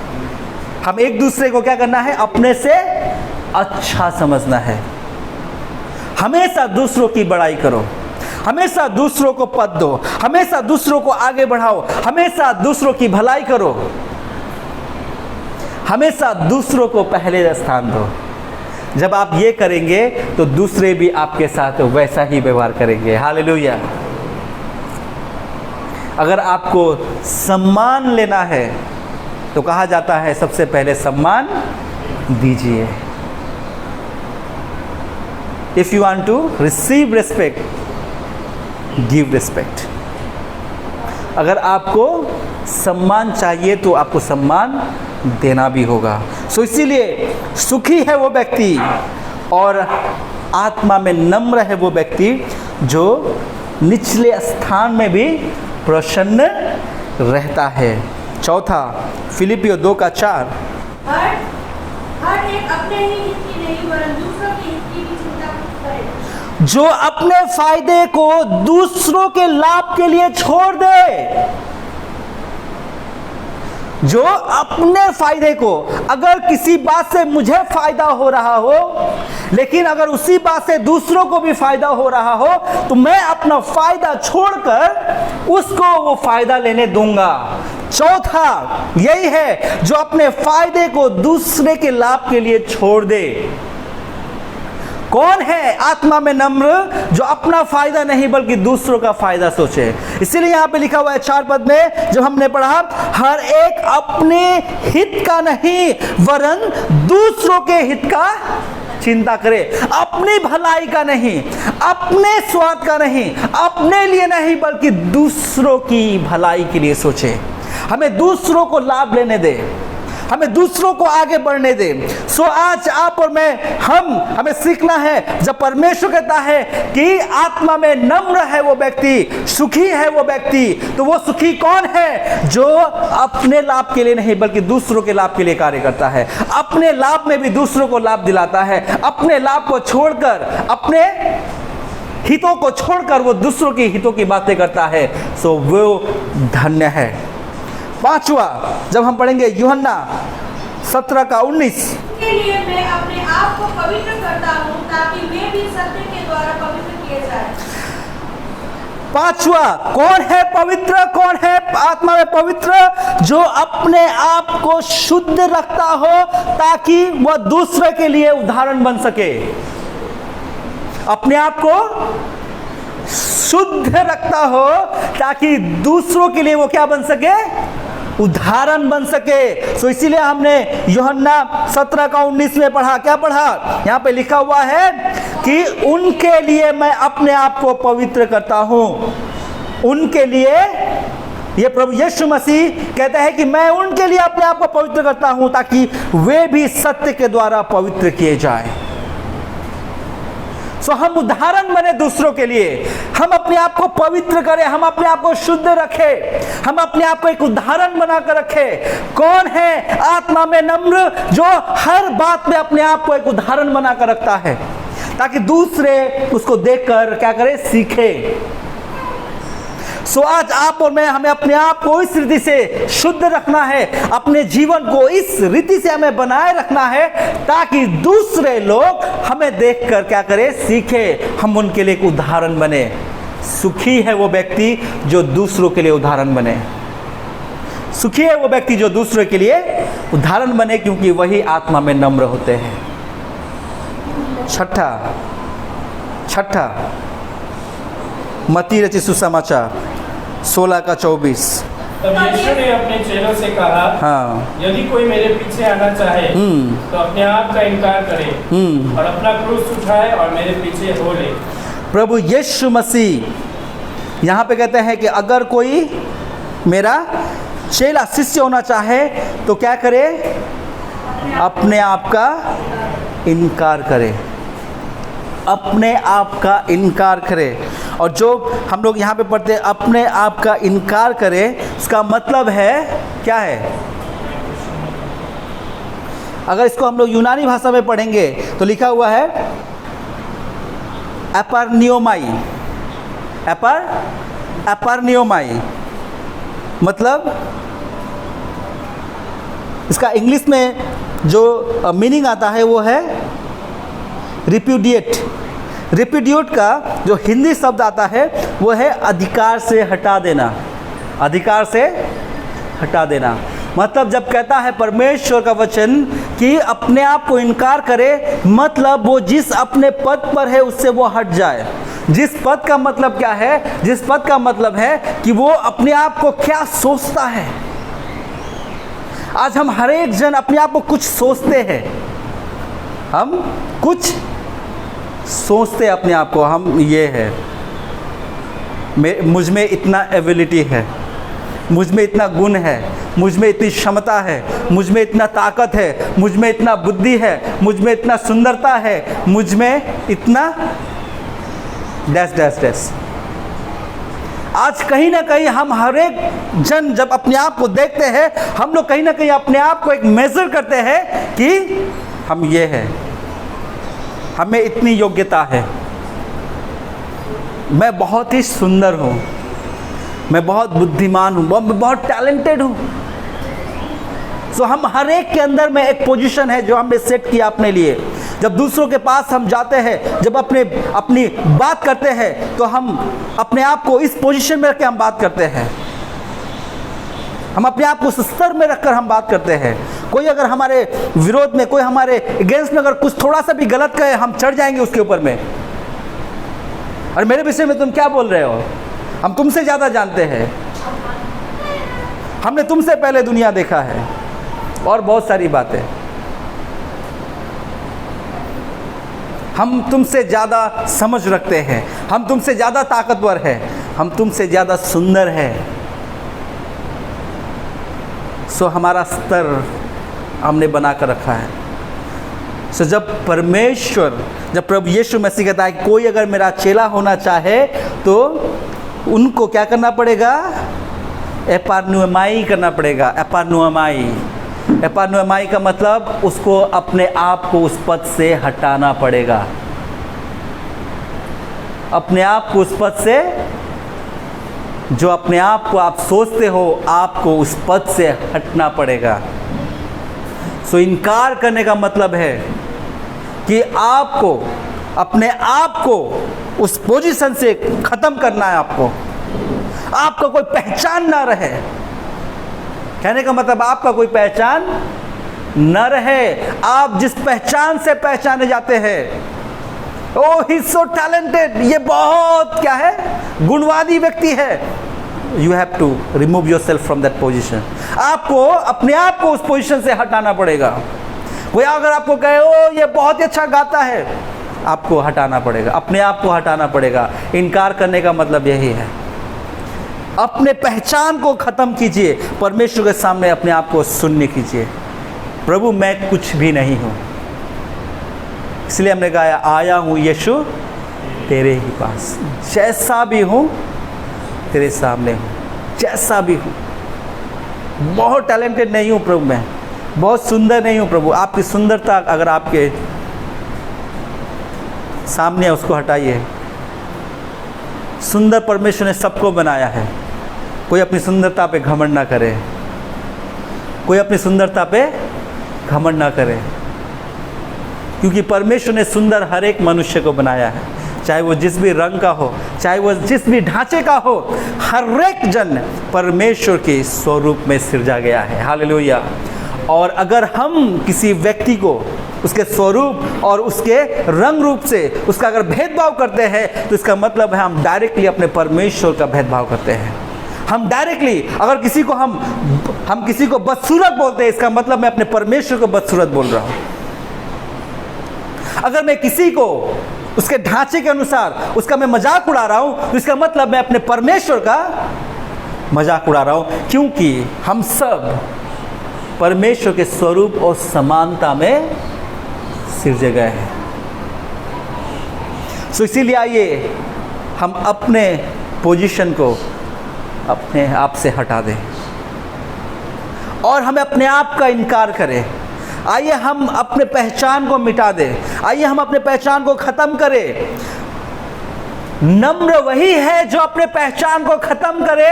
हम एक दूसरे को क्या करना है, अपने से अच्छा समझना है। हमेशा दूसरों की बड़ाई करो, हमेशा दूसरों को पद दो, हमेशा दूसरों को आगे बढ़ाओ, हमेशा दूसरों की भलाई करो, हमेशा दूसरों को पहले स्थान दो। जब आप ये करेंगे तो दूसरे भी आपके साथ वैसा ही व्यवहार करेंगे। हालेलुया। अगर आपको सम्मान लेना है तो कहा जाता है सबसे पहले सम्मान दीजिए। If you want to receive respect, give respect. अगर आपको सम्मान चाहिए तो आपको सम्मान देना भी होगा। सो इसीलिए सुखी है वो व्यक्ति और आत्मा में नम्र है वो व्यक्ति जो निचले स्थान में भी प्रसन्न रहता है। चौथा, फिलिपियों 2:4। हर एक अपने ही हित की नहीं वरन दूसरों के हित की भी चिंता करे। जो अपने फायदे को दूसरों के लाभ के लिए छोड़ दे, जो अपने फायदे को, अगर किसी बात से मुझे फायदा हो रहा हो, लेकिन अगर उसी बात से दूसरों को भी फायदा हो रहा हो, तो मैं अपना फायदा छोड़कर उसको वो फायदा लेने दूंगा। चौथा यही है, जो अपने फायदे को दूसरे के लाभ के लिए छोड़ दे। कौन है आत्मा में नम्र? जो अपना फायदा नहीं बल्कि दूसरों का फायदा सोचे। इसीलिए यहां पे लिखा हुआ है 4 पद में, जब हमने पढ़ा, हर एक अपने हित का नहीं वरन दूसरों के हित का चिंता करे। अपनी भलाई का नहीं, अपने स्वार्थ का नहीं, अपने लिए नहीं बल्कि दूसरों की भलाई के लिए सोचे। हमें दूसरों को लाभ लेने दे, हमें दूसरों को आगे बढ़ने दे। सो आज आप और मैं हमें सीखना है, जब परमेश्वर कहता है कि आत्मा में नम्र है वो व्यक्ति, सुखी है वो व्यक्ति, तो वो सुखी कौन है? जो अपने लाभ के लिए नहीं बल्कि दूसरों के लाभ के लिए कार्य करता है, अपने लाभ में भी दूसरों को लाभ दिलाता है, अपने लाभ को छोड़कर, अपने हितों को छोड़कर वो दूसरों के हितों की बातें करता है। सो वो धन्य है। पांचवा, जब हम पढ़ेंगे यूहन्ना 17:19, के लिए मैं अपने आप को पवित्र करता हूँ ताकि मैं भी सत्य के द्वारा पवित्र किए जाए। पांचवा, कौन है पवित्र? कौन है आत्मा में पवित्र? जो अपने आप को शुद्ध रखता हो ताकि वह दूसरे के लिए उदाहरण बन सके। अपने आप को शुद्ध रखता हो ताकि दूसरों के लिए वो क्या बन सके? उदाहरण बन सके। सो इसीलिए हमने यूहन्ना 17:19 में पढ़ा, क्या पढ़ा? यहां पे लिखा हुआ है कि उनके लिए मैं अपने आप को पवित्र करता हूं। उनके लिए, ये प्रभु यीशु मसीह कहते हैं कि मैं उनके लिए अपने आप को पवित्र करता हूं ताकि वे भी सत्य के द्वारा पवित्र किए जाए। सो हम उदाहरण बने दूसरों के लिए, हम अपने आप को पवित्र करें, हम अपने आप को शुद्ध रखें, हम अपने आप को एक उदाहरण बनाकर रखें। कौन है आत्मा में नम्र? जो हर बात में अपने आप को एक उदाहरण बनाकर रखता है ताकि दूसरे उसको देखकर क्या करें? सीखे। सो आज आप और मैं, हमें अपने आप को इस रीति से शुद्ध रखना है, अपने जीवन को इस रीति से हमें बनाए रखना है ताकि दूसरे लोग हमें देखकर क्या करें? सीखे, हम उनके लिए एक उदाहरण बने। सुखी है वो व्यक्ति जो दूसरों के लिए उदाहरण बने। सुखी है वो व्यक्ति जो दूसरों के लिए उदाहरण बने, क्योंकि वही आत्मा में नम्र होते हैं। छठा मत्ती रचित सुसमाचार 16:24। तब यीशु ने अपने चेलों से कहा, हाँ, यदि कोई मेरे पीछे आना चाहे तो अपने आप का इनकार करे और अपना क्रूस उठाए और मेरे पीछे हो ले। प्रभु यीशु मसीह यहाँ पे कहते हैं कि अगर कोई मेरा चेला शिष्य होना चाहे तो क्या करे? अपने आप का इनकार करे, अपने आप का इनकार करे। और जो हम लोग यहाँ पे पढ़ते हैं अपने आप का इनकार करे, उसका मतलब है क्या है? अगर इसको हम लोग यूनानी भाषा में पढ़ेंगे तो लिखा हुआ है एपर्नियोमाई। एपर्नियोमाई मतलब, इसका इंग्लिश में जो मीनिंग आता है वो है रिप्यूडिएट। रिप्यूडिएट का जो हिंदी शब्द आता है वो है अधिकार से हटा देना। अधिकार से हटा देना मतलब जब कहता है परमेश्वर का वचन कि अपने आप को इनकार करे, मतलब वो जिस अपने पद पर है उससे वो हट जाए। जिस पद का मतलब क्या है? जिस पद का मतलब है कि वो अपने आप को क्या सोचता है। आज हम हर एक जन अपने आप को कुछ सोचते हैं, हम कुछ सोचते हैं अपने आप को, हम ये है, मुझ में इतना एबिलिटी है, मुझ में इतना गुण है, मुझ में इतनी क्षमता है, मुझ में इतना ताकत है, मुझ में इतना बुद्धि है, मुझ में इतना सुंदरता है, मुझ में इतना डैश डैश डैश। आज कहीं ना कहीं हम हर एक जन जब अपने आप को देखते हैं, हम लोग कहीं ना कहीं अपने आप को एक मेजर करते हैं कि हम ये हैं, हमें इतनी योग्यता है, मैं बहुत ही सुंदर हूँ, मैं बहुत बुद्धिमान हूँ, मैं बहुत टैलेंटेड हूँ। सो हम हर एक के अंदर में एक पोजीशन है जो हमने सेट किया अपने लिए। जब दूसरों के पास हम जाते हैं, जब अपनी बात करते हैं, तो हम अपने आप को इस पोजीशन में रख के हम बात करते हैं। हम अपने आप को उस स्तर में रखकर हम बात करते हैं। कोई अगर हमारे विरोध में, कोई हमारे अगेंस्ट में अगर कुछ थोड़ा सा भी गलत कहे, हम चढ़ जाएंगे उसके ऊपर में। और मेरे विषय में तुम क्या बोल रहे हो, हम तुमसे ज़्यादा जानते हैं, हमने तुमसे पहले दुनिया देखा है, और बहुत सारी बातें। हम तुमसे ज़्यादा समझ रखते हैं, हम तुमसे ज़्यादा ताकतवर हैं, हम तुमसे ज़्यादा सुंदर हैं। सो हमारा स्तर हमने बना कर रखा है। सो जब प्रभु यीशु मसीह कहता है कि कोई अगर मेरा चेला होना चाहे तो उनको क्या करना पड़ेगा? एपानुएमाई करना पड़ेगा। एपानुएमाई का मतलब उसको अपने आप को उस पद से हटाना पड़ेगा। अपने आप को उस पद से, जो अपने आप को आप सोचते हो, आपको उस पद से हटना पड़ेगा। सो इनकार करने का मतलब है कि आपको अपने आप को उस पोजीशन से खत्म करना है। आपका कोई पहचान ना रहे। कहने का मतलब आपका कोई पहचान न रहे। आप जिस पहचान से पहचाने जाते हैं, ओह ही इज सो टैलेंटेड, ये बहुत क्या है, गुणवादी व्यक्ति है। You have to remove yourself from that position. आपको अपने आप को उस पोजिशन से हटाना पड़ेगा। कोई अगर आपको कहे ओ ये बहुत ही अच्छा गाता है, आपको हटाना पड़ेगा, अपने आप को हटाना पड़ेगा। इनकार करने का मतलब यही है। अपने पहचान को ख़त्म कीजिए, परमेश्वर के सामने अपने आप को शून्य कीजिए। प्रभु मैं कुछ भी नहीं हूँ, इसलिए हमने गाया आया हूँ यीशु तेरे ही पास, जैसा भी हूँ तेरे सामने हूँ, जैसा भी हूँ। बहुत टैलेंटेड नहीं हूँ प्रभु, मैं बहुत सुंदर नहीं हूँ प्रभु। आपकी सुंदरता अगर आपके सामने है, उसको हटाइए। सुंदर परमेश्वर ने सबको बनाया है। कोई अपनी सुंदरता पे घमंड ना करे, कोई अपनी सुंदरता पे घमंड ना करे, क्योंकि परमेश्वर ने सुंदर हर एक मनुष्य को बनाया है, चाहे वो जिस भी रंग का हो, चाहे वो जिस भी ढांचे का हो। हर एक जन परमेश्वर के स्वरूप में सिरजा गया है। हालेलुया। और अगर हम किसी व्यक्ति को उसके स्वरूप और उसके रंग रूप से उसका अगर भेदभाव करते हैं, तो इसका मतलब है हम डायरेक्टली अपने परमेश्वर का भेदभाव करते हैं। हम डायरेक्टली अगर किसी को हम किसी को बदसूरत बोलते हैं, इसका मतलब मैं अपने परमेश्वर को बदसूरत बोल रहा हूँ। अगर मैं किसी को उसके ढांचे के अनुसार उसका मैं मजाक उड़ा रहा हूँ, तो इसका मतलब मैं अपने परमेश्वर का मजाक उड़ा रहा हूँ, क्योंकि हम सब परमेश्वर के स्वरूप और समानता में सिरजे गए हैं। सो इसीलिए आइए हम अपने पोजीशन को अपने आप से हटा दें और हमें अपने आप का इनकार करें। आइए हम अपने पहचान को मिटा दें, आइए हम अपने पहचान को ख़त्म करें। नम्र वही है जो अपने पहचान को ख़त्म करे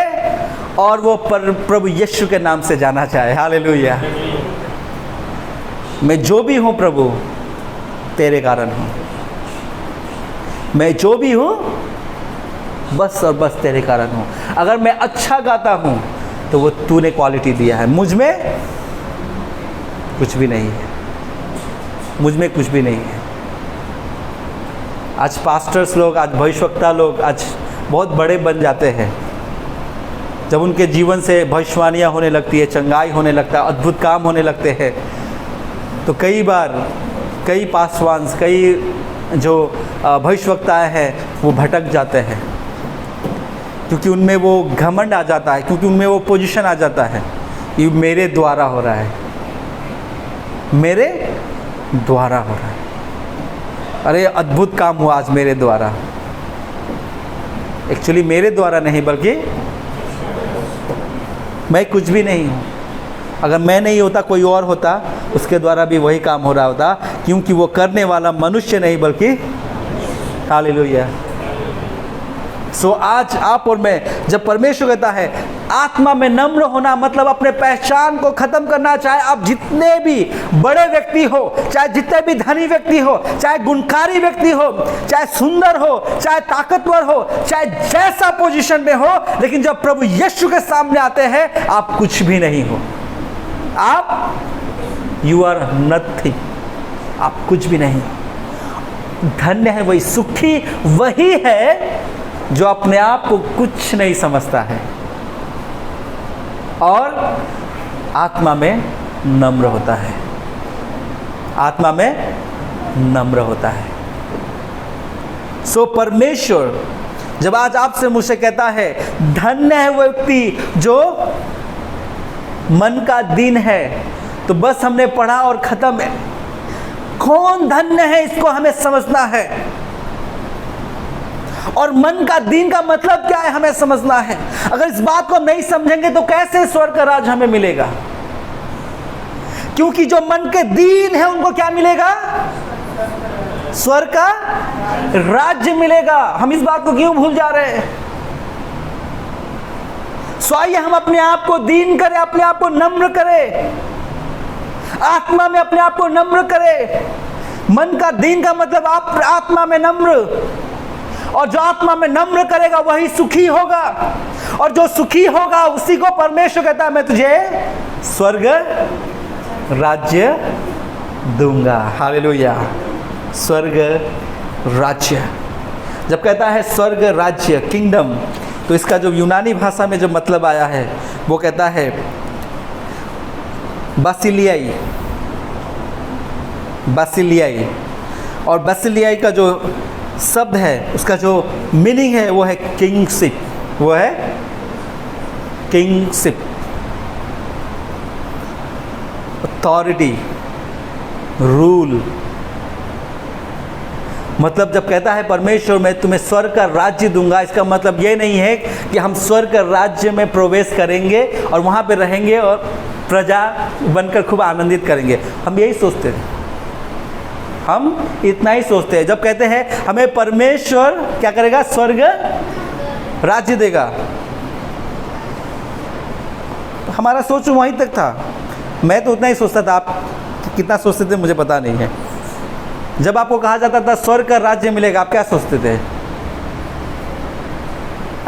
और वो प्रभु यीशु के नाम से जाना चाहे। हालेलुया। मैं जो भी हूँ प्रभु तेरे कारण हूँ, मैं जो भी हूँ बस और बस तेरे कारण हूँ। अगर मैं अच्छा गाता हूँ तो वो तूने क्वालिटी दिया है, मुझ में कुछ भी नहीं है, मुझ में कुछ भी नहीं है। आज पास्टर्स लोग, आज भविष्यवक्ता लोग आज बहुत बड़े बन जाते हैं। जब उनके जीवन से भविष्यवाणियाँ होने लगती है, चंगाई होने लगता है, अद्भुत काम होने लगते हैं, तो कई बार कई पासवान, कई जो भविष्यवक्ता हैं वो भटक जाते हैं, क्योंकि उनमें वो घमंड आ जाता है, क्योंकि उनमें वो पोजीशन आ जाता है कि मेरे द्वारा हो रहा है, मेरे द्वारा हो रहा है। अरे अद्भुत काम हुआ आज मेरे द्वारा। एक्चुअली मेरे द्वारा नहीं, बल्कि मैं कुछ भी नहीं हूँ। अगर मैं नहीं होता कोई और होता, उसके द्वारा भी वही काम हो रहा होता, क्योंकि वो करने वाला मनुष्य नहीं बल्कि हालेलुया। सो आज आप और मैं, जब परमेश्वर कहता है आत्मा में नम्र होना, मतलब अपने पहचान को ख़त्म करना। चाहे आप जितने भी बड़े व्यक्ति हो, चाहे जितने भी धनी व्यक्ति हो, चाहे गुणकारी व्यक्ति हो, चाहे सुंदर हो, चाहे ताकतवर हो, चाहे जैसा पोजीशन में हो, लेकिन जब प्रभु यीशु के सामने आते हैं आप कुछ भी नहीं हो। आप यू आर नथिंग, आप कुछ भी नहीं। धन्य है वही, सुखी वही है जो अपने आप को कुछ नहीं समझता है और आत्मा में नम्र होता है, आत्मा में नम्र होता है। सो परमेश्वर जब आज आपसे मुझसे कहता है धन्य है वो व्यक्ति जो मन का दीन है, तो बस हमने पढ़ा और ख़त्म है। कौन धन्य है इसको हमें समझना है, और मन का दीन का मतलब क्या है हमें समझना है। अगर इस बात को हम नहीं समझेंगे तो कैसे स्वर्ग का राज हमें मिलेगा? क्योंकि जो मन के दीन है उनको क्या मिलेगा? स्वर्ग का राज्य मिलेगा। हम इस बात को क्यों भूल जा रहे हैं? सो आइए हम अपने आप को दीन करें, अपने आप को नम्र करें, आत्मा में अपने आप को नम्र करें। मन का दीन का मतलब आप आत्मा में नम्र, और जो आत्मा में नम्र करेगा वही सुखी होगा, और जो सुखी होगा उसी को परमेश्वर कहता है मैं तुझे स्वर्ग राज्य दूंगा। हालेलुया। स्वर्ग राज्य जब कहता है स्वर्ग राज्य, किंगडम, तो इसका जो यूनानी भाषा में जो मतलब आया है वो कहता है बासिलियाई। बासिलियाई, और बासिलियाई का जो शब्द है उसका जो मीनिंग है वो है किंगशिप। वो है किंगशिप, अथॉरिटी, रूल। मतलब जब कहता है परमेश्वर मैं तुम्हें स्वर्ग का राज्य दूंगा, इसका मतलब ये नहीं है कि हम स्वर्ग का राज्य में प्रवेश करेंगे और वहाँ पे रहेंगे और प्रजा बनकर खूब आनंदित करेंगे। हम यही सोचते हैं, हम इतना ही सोचते हैं। जब कहते हैं हमें परमेश्वर क्या करेगा? स्वर्ग राज्य देगा, तो हमारा सोच वहीं तक था। मैं तो उतना ही सोचता था, आप कितना सोचते थे मुझे पता नहीं है। जब आपको कहा जाता था स्वर्ग का राज्य मिलेगा, आप क्या सोचते थे?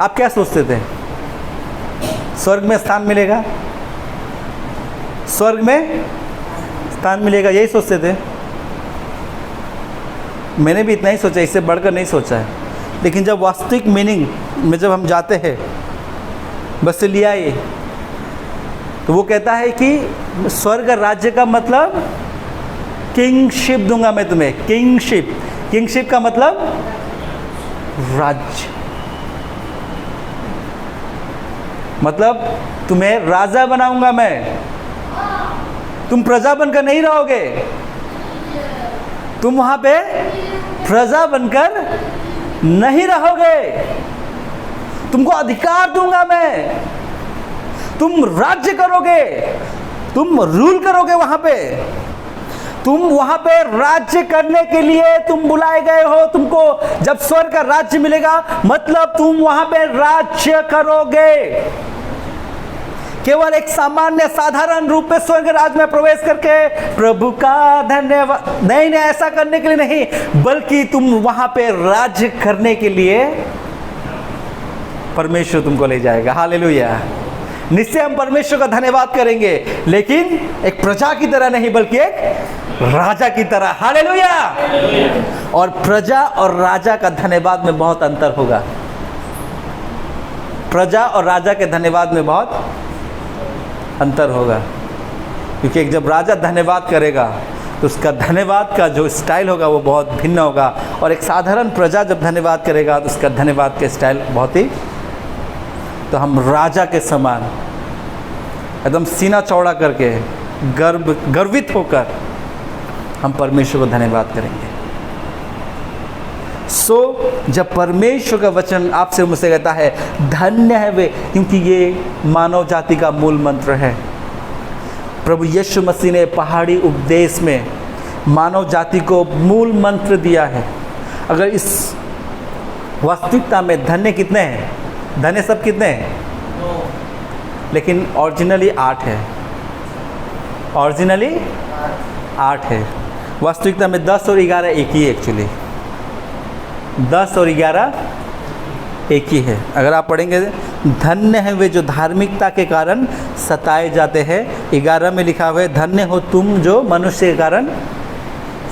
आप क्या सोचते थे? स्वर्ग में स्थान मिलेगा, स्वर्ग में स्थान मिलेगा, यही सोचते थे। मैंने भी इतना ही सोचा, इससे बढ़कर नहीं सोचा है। लेकिन जब वास्तविक मीनिंग में जब हम जाते हैं बासिलियाई, तो वो कहता है कि स्वर्ग राज्य का मतलब किंगशिप दूंगा मैं तुम्हें। किंगशिप, किंगशिप का मतलब राज्य, मतलब तुम्हें राजा बनाऊंगा मैं। तुम प्रजा बनकर नहीं रहोगे, तुम वहां पे प्रजा बनकर नहीं रहोगे, तुमको अधिकार दूंगा मैं, तुम राज्य करोगे, तुम रूल करोगे वहां पे। तुम वहां पे राज्य करने के लिए तुम बुलाए गए हो। तुमको जब स्वर्ग का राज्य मिलेगा मतलब तुम वहां पे राज्य करोगे। केवल एक सामान्य साधारण रूप में स्वर्ग राज में प्रवेश करके प्रभु का धन्यवाद नहीं, ऐसा करने के लिए नहीं, बल्कि तुम वहां पे राज्य करने के लिए परमेश्वर तुमको ले जाएगा। हालेलुया। निश्चय हम परमेश्वर का धन्यवाद करेंगे, लेकिन एक प्रजा की तरह नहीं, बल्कि एक राजा की तरह। हालेलुया। और प्रजा और राजा का धन्यवाद में बहुत अंतर होगा। प्रजा और राजा के धन्यवाद में बहुत अंतर होगा, क्योंकि जब राजा धन्यवाद करेगा तो उसका धन्यवाद का जो स्टाइल होगा वो बहुत भिन्न होगा, और एक साधारण प्रजा जब धन्यवाद करेगा तो उसका धन्यवाद का स्टाइल बहुत ही। तो हम राजा के समान एकदम सीना चौड़ा करके गर्वित होकर हम परमेश्वर को धन्यवाद करेंगे। जब परमेश्वर का वचन आपसे मुझसे कहता है धन्य है वे, क्योंकि ये मानव जाति का मूल मंत्र है। प्रभु यीशु मसीह ने पहाड़ी उपदेश में मानव जाति को मूल मंत्र दिया है। अगर इस वास्तविकता में धन्य कितने हैं? धन्य सब कितने हैं? लेकिन ओरिजिनली 8 है। ओरिजिनली 8 है। वास्तविकता में 10 और 11 एक ही है। एक्चुअली 10 और 11 एक ही है। अगर आप पढ़ेंगे धन्य है वे जो धार्मिकता के कारण सताए जाते हैं, 11 में लिखा हुआ है धन्य हो तुम जो मनुष्य के कारण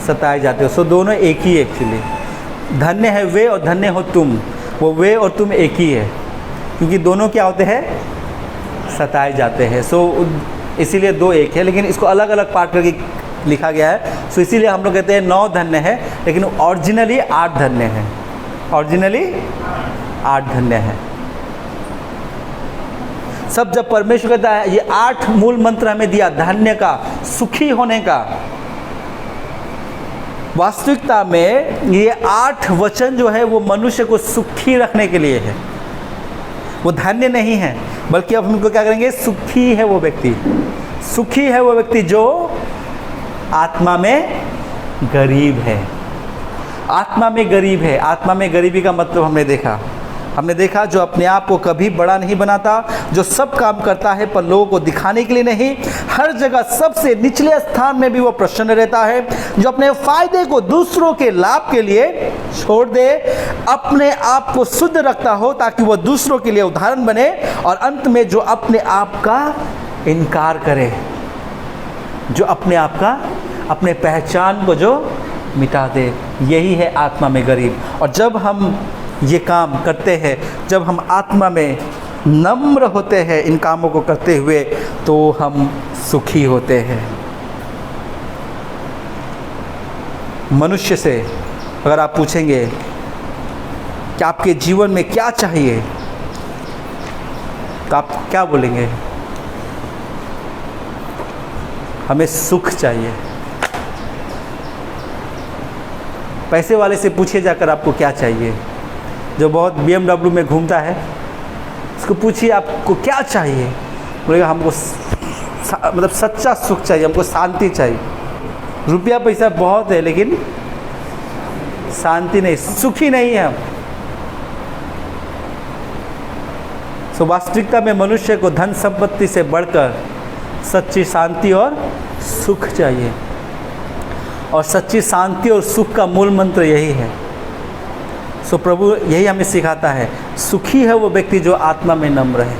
सताए जाते हो। सो दोनों एक ही है एक्चुअली। धन्य है वे और धन्य हो तुम, वो वे और तुम एक ही है, क्योंकि दोनों क्या होते हैं? सताए जाते हैं। सो इसीलिए 2 एक है, लेकिन इसको अलग अलग पार्ट करके लिखा गया है। सो इसीलिए हम लोग कहते हैं 9 धन्य है, लेकिन ओरिजिनली 8 धन्य है। ओरिजिनली 8 धन्य है। सब जब परमेश्वर कहता है, ये 8 मूल मंत्र हमें दिया धन्य का, सुखी होने का, वास्तविकता में ये 8 वचन जो है वो मनुष्य को सुखी रखने के लिए है। वो धन्य नहीं है, बल्कि अब हम इनको क्या करेंगे, सुखी है वो व्यक्ति। सुखी है वो व्यक्ति जो आत्मा में गरीब है। आत्मा में गरीब है। आत्मा में गरीबी का मतलब हमने देखा जो अपने आप को कभी बड़ा नहीं बनाता, जो सब काम करता है पर लोगों को दिखाने के लिए नहीं, हर जगह सबसे निचले स्थान में भी वो प्रसन्न रहता है, जो अपने फायदे को दूसरों के लाभ के लिए छोड़ दे, अपने आप को शुद्ध रखता हो ताकि वो दूसरों के लिए उदाहरण बने, और अंत में जो अपने आप का इनकार करे, जो अपने आप का, अपने पहचान को जो मिटा दे, यही है आत्मा में गरीब। और जब हम ये काम करते हैं, जब हम आत्मा में नम्र होते हैं इन कामों को करते हुए, तो हम सुखी होते हैं। मनुष्य से अगर आप पूछेंगे कि आपके जीवन में क्या चाहिए, तो आप क्या बोलेंगे? हमें सुख चाहिए। पैसे वाले से पूछिए जाकर आपको क्या चाहिए, जो बहुत BMW में घूमता है, उसको पूछिए आपको क्या चाहिए, बोलेगा हमको मतलब सच्चा सुख चाहिए, हमको शांति चाहिए। रुपया पैसा बहुत है लेकिन शांति नहीं, सुखी नहीं है हम। तो वास्तविकता में मनुष्य को धन संपत्ति से बढ़कर सच्ची शांति और सुख चाहिए, और सच्ची शांति और सुख का मूल मंत्र यही है। सो प्रभु यही हमें सिखाता है, सुखी है वो व्यक्ति जो आत्मा में नम्र है।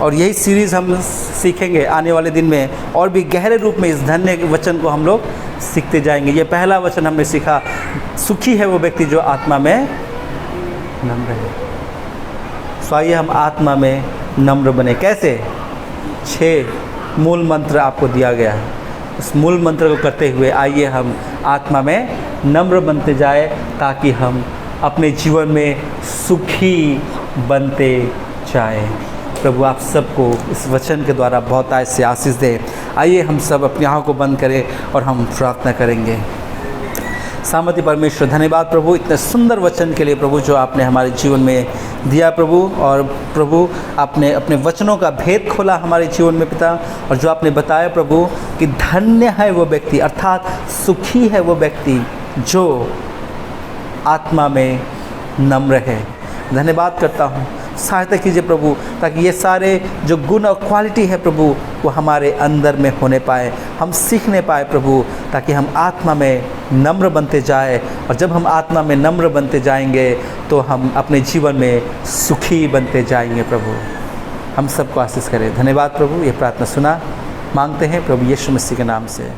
और यही सीरीज़ हम सीखेंगे आने वाले दिन में, और भी गहरे रूप में इस धन्य के वचन को हम लोग सीखते जाएंगे। ये पहला वचन हमने सीखा, सुखी है वो व्यक्ति जो आत्मा में नम्र है। सो आइए हम आत्मा में नम्र बने। कैसे? 6 मूल मंत्र आपको दिया गया है। उस मूल मंत्र को करते हुए आइए हम आत्मा में नम्र बनते जाए, ताकि हम अपने जीवन में सुखी बनते जाएं। प्रभु आप सबको इस वचन के द्वारा बहुत से आशीष दे। आइए हम सब अपनी आँखों को बंद करें और हम प्रार्थना करेंगे। सामर्थ्य परमेश्वर, धन्यवाद प्रभु इतने सुंदर वचन के लिए प्रभु, जो आपने हमारे जीवन में दिया प्रभु। और प्रभु आपने अपने वचनों का भेद खोला हमारे जीवन में पिता, और जो आपने बताया प्रभु कि धन्य है वो व्यक्ति, अर्थात सुखी है वो व्यक्ति जो आत्मा में नम्र है। धन्यवाद करता हूँ, सहायता कीजिए प्रभु, ताकि ये सारे जो गुण और क्वालिटी है प्रभु वो हमारे अंदर में होने पाए, हम सीखने पाए प्रभु, ताकि हम आत्मा में नम्र बनते जाए। और जब हम आत्मा में नम्र बनते जाएंगे तो हम अपने जीवन में सुखी बनते जाएंगे प्रभु। हम सबको आशीष करें। धन्यवाद प्रभु, ये प्रार्थना सुना मांगते हैं प्रभु यीशु मसीह के नाम से।